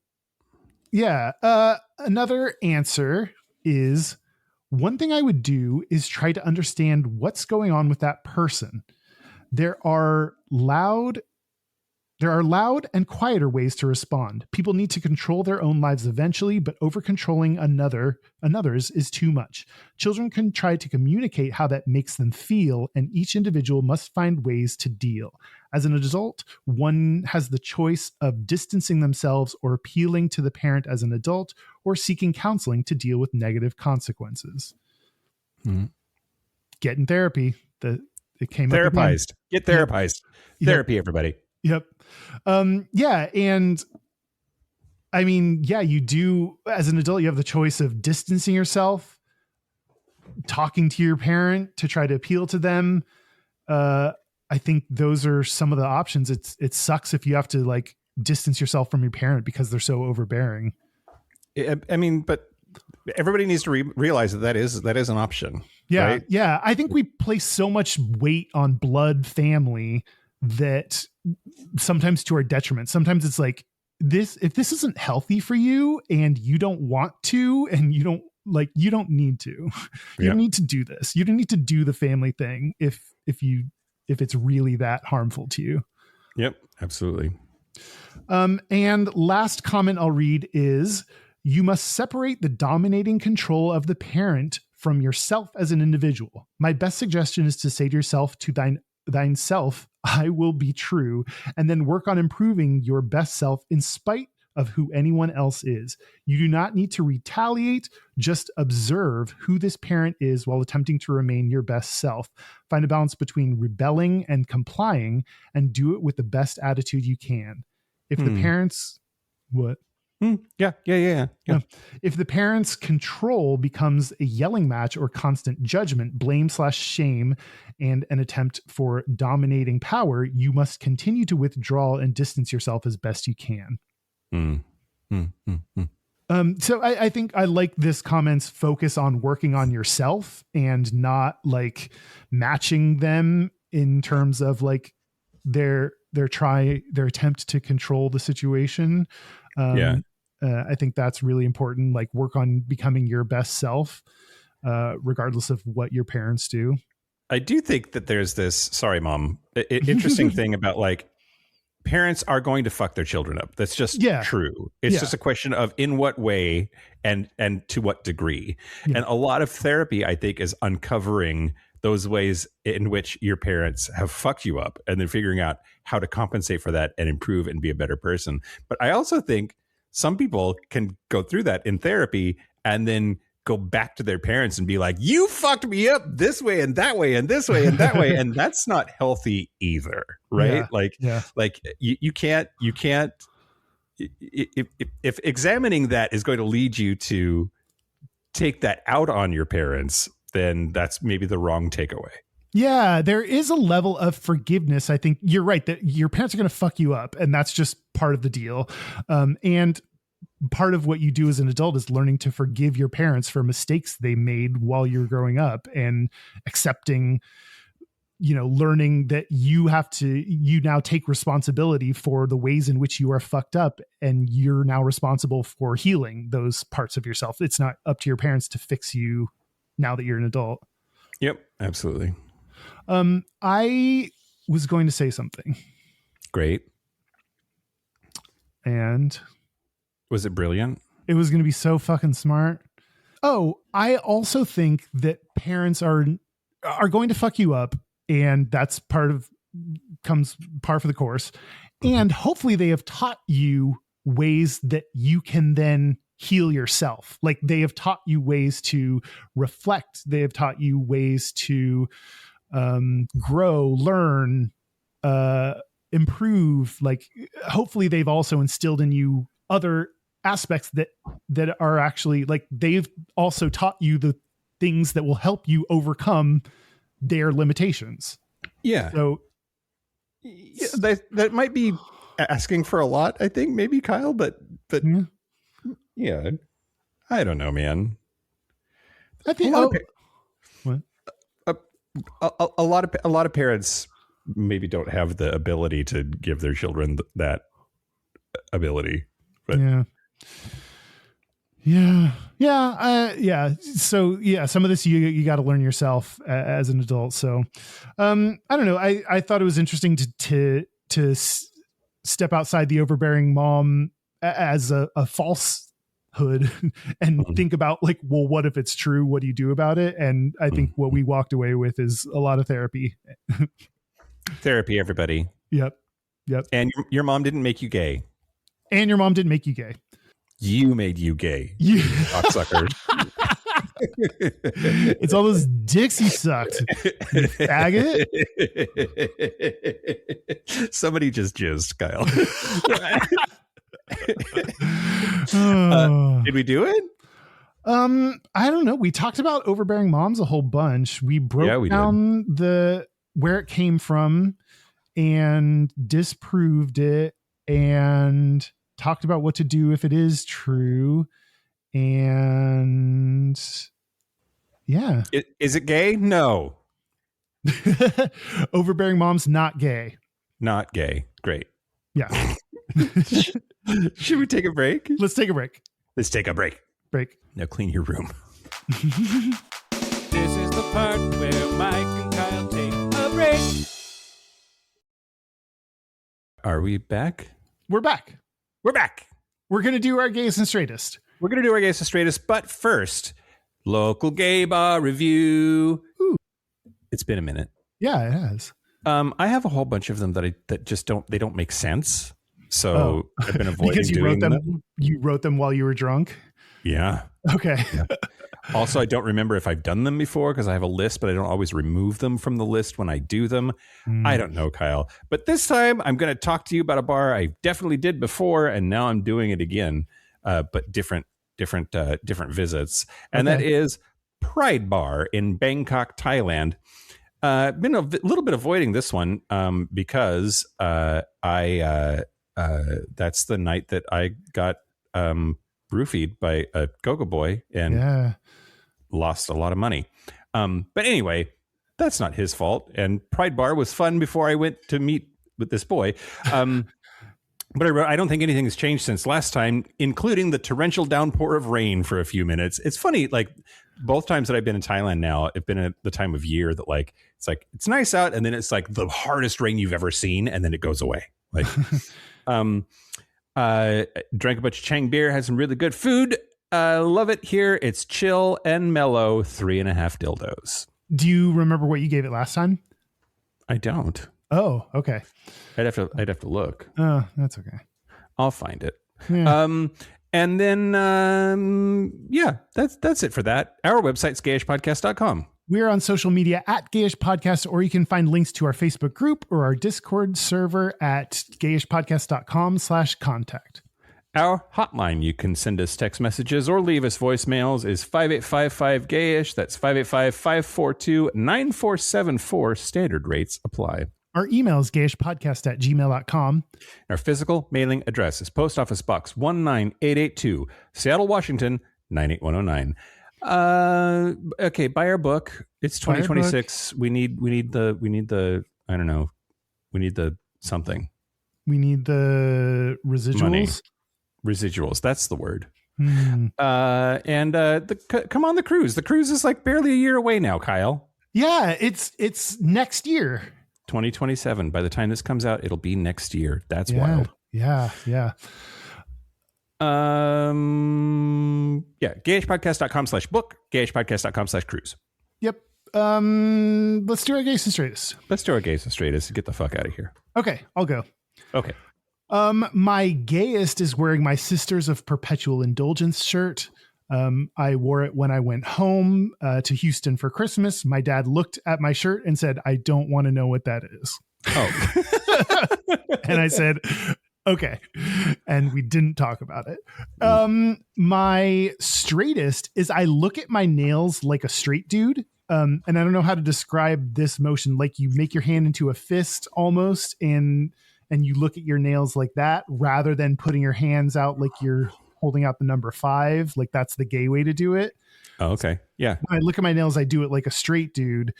Another answer is, one thing I would do is try to understand what's going on with that person. There are loud and quieter ways to respond. People need to control their own lives eventually, but over-controlling another's is too much. Children can try to communicate how that makes them feel, and each individual must find ways to deal. As an adult, one has the choice of distancing themselves or appealing to the parent as an adult, or seeking counseling to deal with negative consequences. Get in therapy. It came Therapized. Get therapized. Yep. Therapy, everybody. Yep. And I mean, you do, as an adult, you have the choice of distancing yourself, talking to your parent to try to appeal to them. I think those are some of the options. It sucks if you have to, like, distance yourself from your parent because they're so overbearing. I mean, but everybody needs to realize that is an option. Yeah. Right? Yeah. I think we place so much weight on blood family that sometimes to our detriment. Sometimes it's like, if this isn't healthy for you and you don't want to, and you don't need to, you don't need to do this. You don't need to do the family thing if it's really that harmful to you. Yep, absolutely. And last comment I'll read is, you must separate the dominating control of the parent from yourself as an individual. My best suggestion is to say to yourself, to thine self, I will be true, and then work on improving your best self in spite of who anyone else is. You do not need to retaliate, just observe who this parent is while attempting to remain your best self. Find a balance between rebelling and complying, and do it with the best attitude you can. If the parents... What? Yeah. If the parents' control becomes a yelling match or constant judgment, blame/shame, and an attempt for dominating power, you must continue to withdraw and distance yourself as best you can. So I think I like this comment's focus on working on yourself and not, like, matching them in terms of, like, their attempt to control the situation. I think that's really important. Like, work on becoming your best self, regardless of what your parents do. I do think that there's this, sorry, Mom, interesting thing about, like, parents are going to fuck their children up. That's just true. It's just a question of in what way and to what degree. Yeah. And a lot of therapy, I think, is uncovering those ways in which your parents have fucked you up, and then figuring out how to compensate for that and improve and be a better person. But I also think some people can go through that in therapy and then go back to their parents and be like, you fucked me up this way and that way and this way and that way. And that's not healthy either. Right. Like you can't, if examining that is going to lead you to take that out on your parents, then that's maybe the wrong takeaway. Yeah, there is a level of forgiveness. I think you're right that your parents are going to fuck you up, and that's just part of the deal. And part of what you do as an adult is learning to forgive your parents for mistakes they made while you're growing up, and accepting, learning that you now take responsibility for the ways in which you are fucked up, and you're now responsible for healing those parts of yourself. It's not up to your parents to fix you now that you're an adult. Yep, absolutely. I was going to say something. Great. And was it brilliant? It was going to be so fucking smart. Oh, I also think that parents are going to fuck you up, and that's comes par for the course. And hopefully they have taught you ways that you can then heal yourself. Like, they have taught you ways to reflect. They have taught you ways to grow, learn, improve. Like, hopefully they've also instilled in you other aspects that are actually, like, they've also taught you the things that will help you overcome their limitations. Yeah. So that might be asking for a lot, I think, maybe, Kyle, but yeah, I don't know, man. I think a lot of parents maybe don't have the ability to give their children that ability. But yeah. So yeah, some of this you got to learn yourself as an adult. So I don't know. I thought it was interesting to step outside the overbearing mom as a falsehood and think about, like, well, what if it's true? What do you do about it? And I think what we walked away with is a lot of therapy. Therapy, everybody. Yep. And your mom didn't make you gay. And your mom didn't make you gay. You made you gay. You cocksucker. It's all those dicks you sucked, you faggot. Somebody just jizzed, Kyle. Did we do it? I don't know. We talked about overbearing moms a whole bunch. We broke down where it came from and disproved it, and talked about what to do if it is true. And yeah. Is it gay? No. Overbearing mom's not gay. Not gay. Great. Yeah. Should we take a break? Let's take a break. Let's take a break. Now clean your room. This is the part where Mike and Kyle take a break. Are we back? We're back. We're back. We're going to do our Gayest and Straightest. We're going to do our Gayest and Straightest, but first, local gay bar review. Ooh. It's been a minute. Yeah, it has. I have a whole bunch of them that just don't make sense. So I've been avoiding because doing them. You wrote them while you were drunk? Yeah. Okay. Yeah. Also, I don't remember if I've done them before because I have a list, but I don't always remove them from the list when I do them. I don't know, Kyle. But this time I'm going to talk to you about a bar I definitely did before, and now I'm doing it again, but different visits. And that is Pride Bar in Bangkok, Thailand. Been a little bit avoiding this one because that's the night that I got roofied by a go-go boy and lost a lot of money. But anyway, that's not his fault. And Pride Bar was fun before I went to meet with this boy. But I don't think anything has changed since last time, including the torrential downpour of rain for a few minutes. It's funny, like both times that I've been in Thailand now, it's been at the time of year that it's nice out, and then it's like the hardest rain you've ever seen, and then it goes away. Like, drank a bunch of Chang beer, had some really good food. Love it here. It's chill and mellow. 3.5 dildos. Do you remember what you gave it last time? I don't. Oh, okay. I'd have to look. Oh, that's okay. I'll find it. Yeah. And then, that's it for that. Our website's gayishpodcast.com. We're on social media at Gayish Podcast, or you can find links to our Facebook group or our Discord server at gayishpodcast.com/contact. Our hotline, you can send us text messages or leave us voicemails, is 5855-GAYISH. That's 585-542-9474. Standard rates apply. Our email is gayishpodcast@gmail.com. Our physical mailing address is Post Office Box 19882, Seattle, Washington, 98109. Okay, buy our book. It's 2026. We need the I don't know. We need the something. We need the residuals. Money. Residuals. That's the word. Come on the cruise. The cruise is like barely a year away now, Kyle. Yeah, it's next year. 2027. By the time this comes out, it'll be next year. That's wild. Yeah. Gayishpodcast.com/book, gayishpodcast.com/cruise. Yep. Let's do our Gayest and Straightest. Let's do our Gayest and Straightest. Get the fuck out of here. Okay, I'll go. Okay. My Gayest is wearing my Sisters of Perpetual Indulgence shirt. I wore it when I went home to Houston for Christmas. My dad looked at my shirt and said, "I don't want to know what that is." Oh. And I said, okay. And we didn't talk about it. My Straightest is I look at my nails like a straight dude. And I don't know how to describe this motion. Like you make your hand into a fist almost, and you look at your nails like that rather than putting your hands out like you're holding out the number 5. Like that's the gay way to do it. Oh, okay. Yeah. When I look at my nails, I do it like a straight dude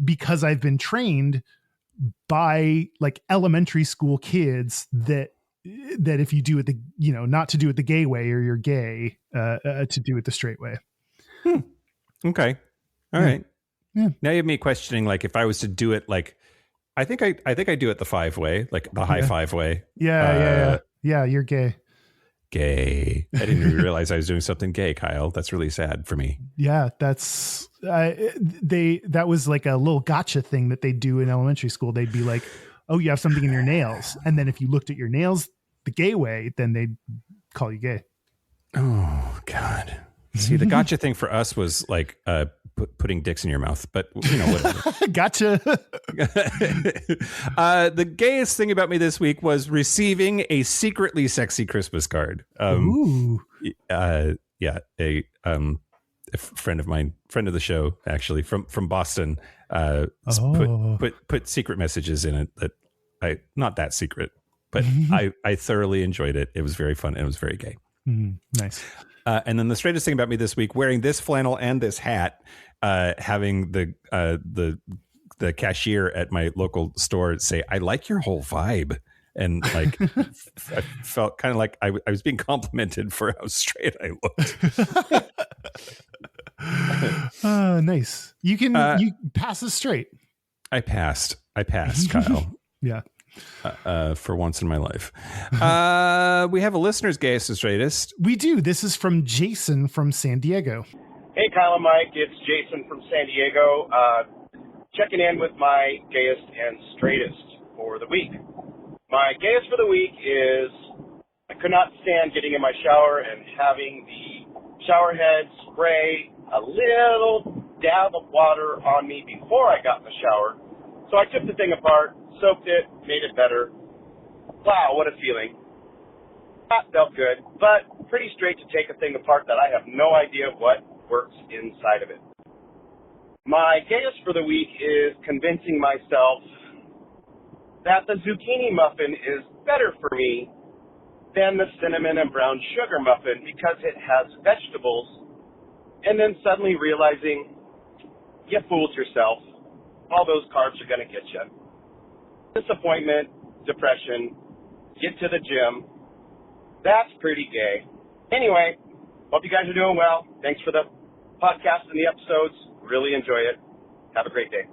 because I've been trained by like elementary school kids that if you do it not to do it the gay way, or you're gay, to do it the straight way. Okay. All right. Yeah. Now you have me questioning, like, if I was to do it, like, I think I do it the 5 way, like the high 5 way. Yeah. You're gay. Gay. I didn't even realize I was doing something gay, Kyle. That's really sad for me. Yeah, that's that was like a little gotcha thing that they do in elementary school. They'd be like, "Oh, you have something in your nails," and then if you looked at your nails the gay way, then they'd call you gay. Oh God. See, the gotcha thing for us was like putting dicks in your mouth, but whatever. Gotcha. The gayest thing about me this week was receiving a secretly sexy Christmas card. Ooh. A friend of mine, friend of the show, actually from Boston, put secret messages in it that not that secret, but I thoroughly enjoyed it. It was very fun and it was very gay. Nice. And then the straightest thing about me this week, wearing this flannel and this hat, having the cashier at my local store say, "I like your whole vibe." And like, I felt kind of like I was being complimented for how straight I looked. Nice. You pass as straight. I passed, Kyle. Yeah. For once in my life. We have a listener's Gayest and Straightest. We do. This is from Jason from San Diego. Hey, Kyle and Mike. It's Jason from San Diego. Checking in with my Gayest and Straightest for the week. My Gayest for the week is I could not stand getting in my shower and having the shower head spray a little dab of water on me before I got in the shower. So I took the thing apart, soaked it, made it better. Wow, what a feeling. That felt good, but pretty straight to take a thing apart that I have no idea what works inside of it. My Gayest for the week is convincing myself that the zucchini muffin is better for me than the cinnamon and brown sugar muffin because it has vegetables, and then suddenly realizing you fooled yourself. All those carbs are going to get you. Disappointment, depression, get to the gym. That's pretty gay. Anyway, hope you guys are doing well. Thanks for the podcast and the episodes. Really enjoy it. Have a great day.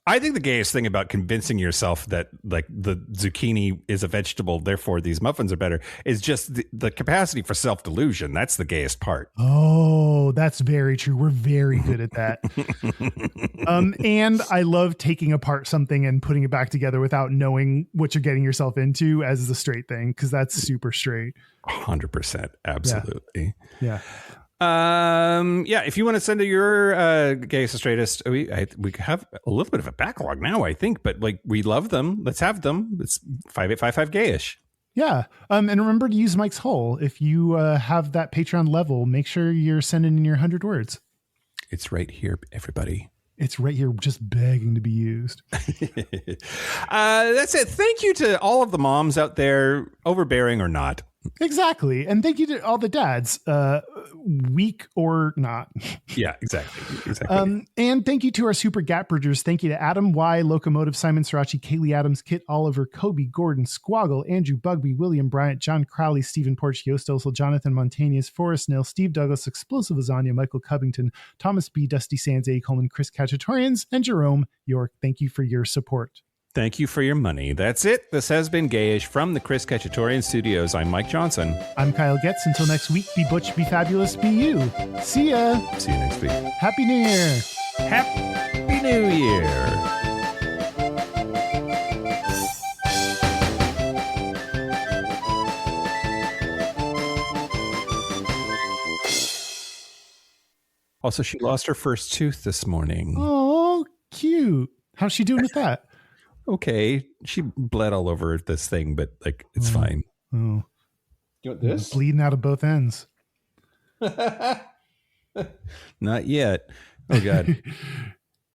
I think the gayest thing about convincing yourself that like the zucchini is a vegetable, therefore these muffins are better, is just the capacity for self-delusion. That's the gayest part. Oh, that's very true. We're very good at that. And I love taking apart something and putting it back together without knowing what you're getting yourself into as the straight thing, because that's super straight. 100%. Absolutely. Yeah. If you want to send to your Gayest and Straightest, we have a little bit of a backlog now, I think, but like we love them. Let's have them. It's 5855 Gayish. Yeah. And remember to use Mike's Hole. If you have that Patreon level, make sure you're sending in your 100 words. It's right here, everybody. It's right here, just begging to be used. That's it. Thank you to all of the moms out there, overbearing or not. Exactly. And thank you to all the dads, weak or not. Yeah, exactly. And thank you to our super Gapbridgers. Thank you to Adam Y, Locomotive, Simon Srirachi, Kaylee Adams, Kit Oliver, Kobe, Gordon, Squoggle, Andrew Bugby, William Bryant, John Crowley, Stephen Porch, Yost Osel, Jonathan Montanius, Forrest Nil, Steve Douglas, Explosive Lasagna, Michael Covington, Thomas B, Dusty Sands, A. Coleman, Chris Cacciatorians, and Jerome York. Thank you for your support. Thank you for your money. That's it. This has been Gayish from the Chris Cacciatorian Studios. I'm Mike Johnson. I'm Kyle Getz. Until next week, be butch, be fabulous, be you. See ya. See you next week. Happy New Year. Happy New Year. Also, she lost her first tooth this morning. Oh, cute. How's she doing with that? Okay. She bled all over this thing, but like it's fine. Oh. You want this? Bleeding out of both ends. Not yet. Oh, God.